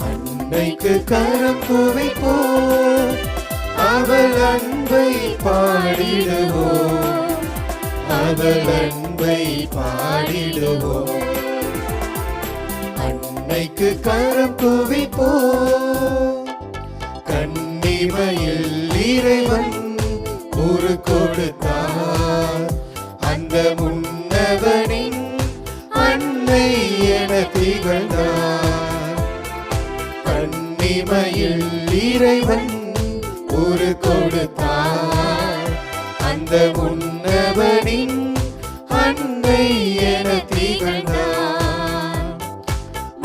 Speaker 2: அன்னைக்கு கரம் குவிப்போம், அவள் அன்பை பாடிடுவோம், அவள் அன்பை பாடிடுவோம். அன்னைக்கு கரம் குவிப்போம், கன்னிமையில் இறைவன் உரு கொடுத்தார். அந்த முன்னவனின் அன்னை என திகழ்ந்தார். கன்னிமையில் இறைவன் ஒரு கொடுத்தார், அந்த முன்னவனின் அன்னை என திகழ்ந்தார்.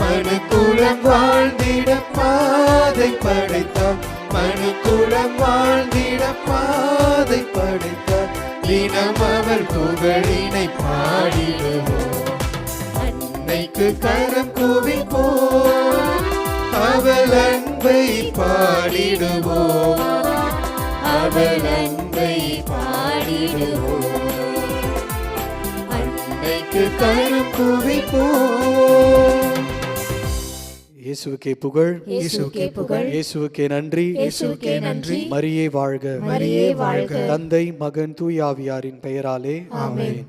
Speaker 2: மனுக்குலம் வாழ்ந்திட பாதை படைத்தார், மனுக்குலம் வாழ்ந்திட பாதை படைத்தார். தினம் அவர் புகழினை பாடிடுவோம், அன்னைக்கு கரம் குவிப்போம், அவள் அன்பை பாடிடுவோம், அவள் அன்பை பாடிடுவோம், அன்னைக்கு கரம் குவிப்போம். இயேசுவுக்கே புகழ்,
Speaker 4: இயேசுவுக்கே புகழ்,
Speaker 2: இயேசுவுக்கே நன்றி,
Speaker 4: இயேசுவுக்கே நன்றி.
Speaker 2: மரியே வாழ்க,
Speaker 4: மரியே வாழ்க.
Speaker 2: தந்தை மகன் தூய் ஆவியாரின் பெயராலே
Speaker 4: ஆமென்.
Speaker 2: ஆமென்.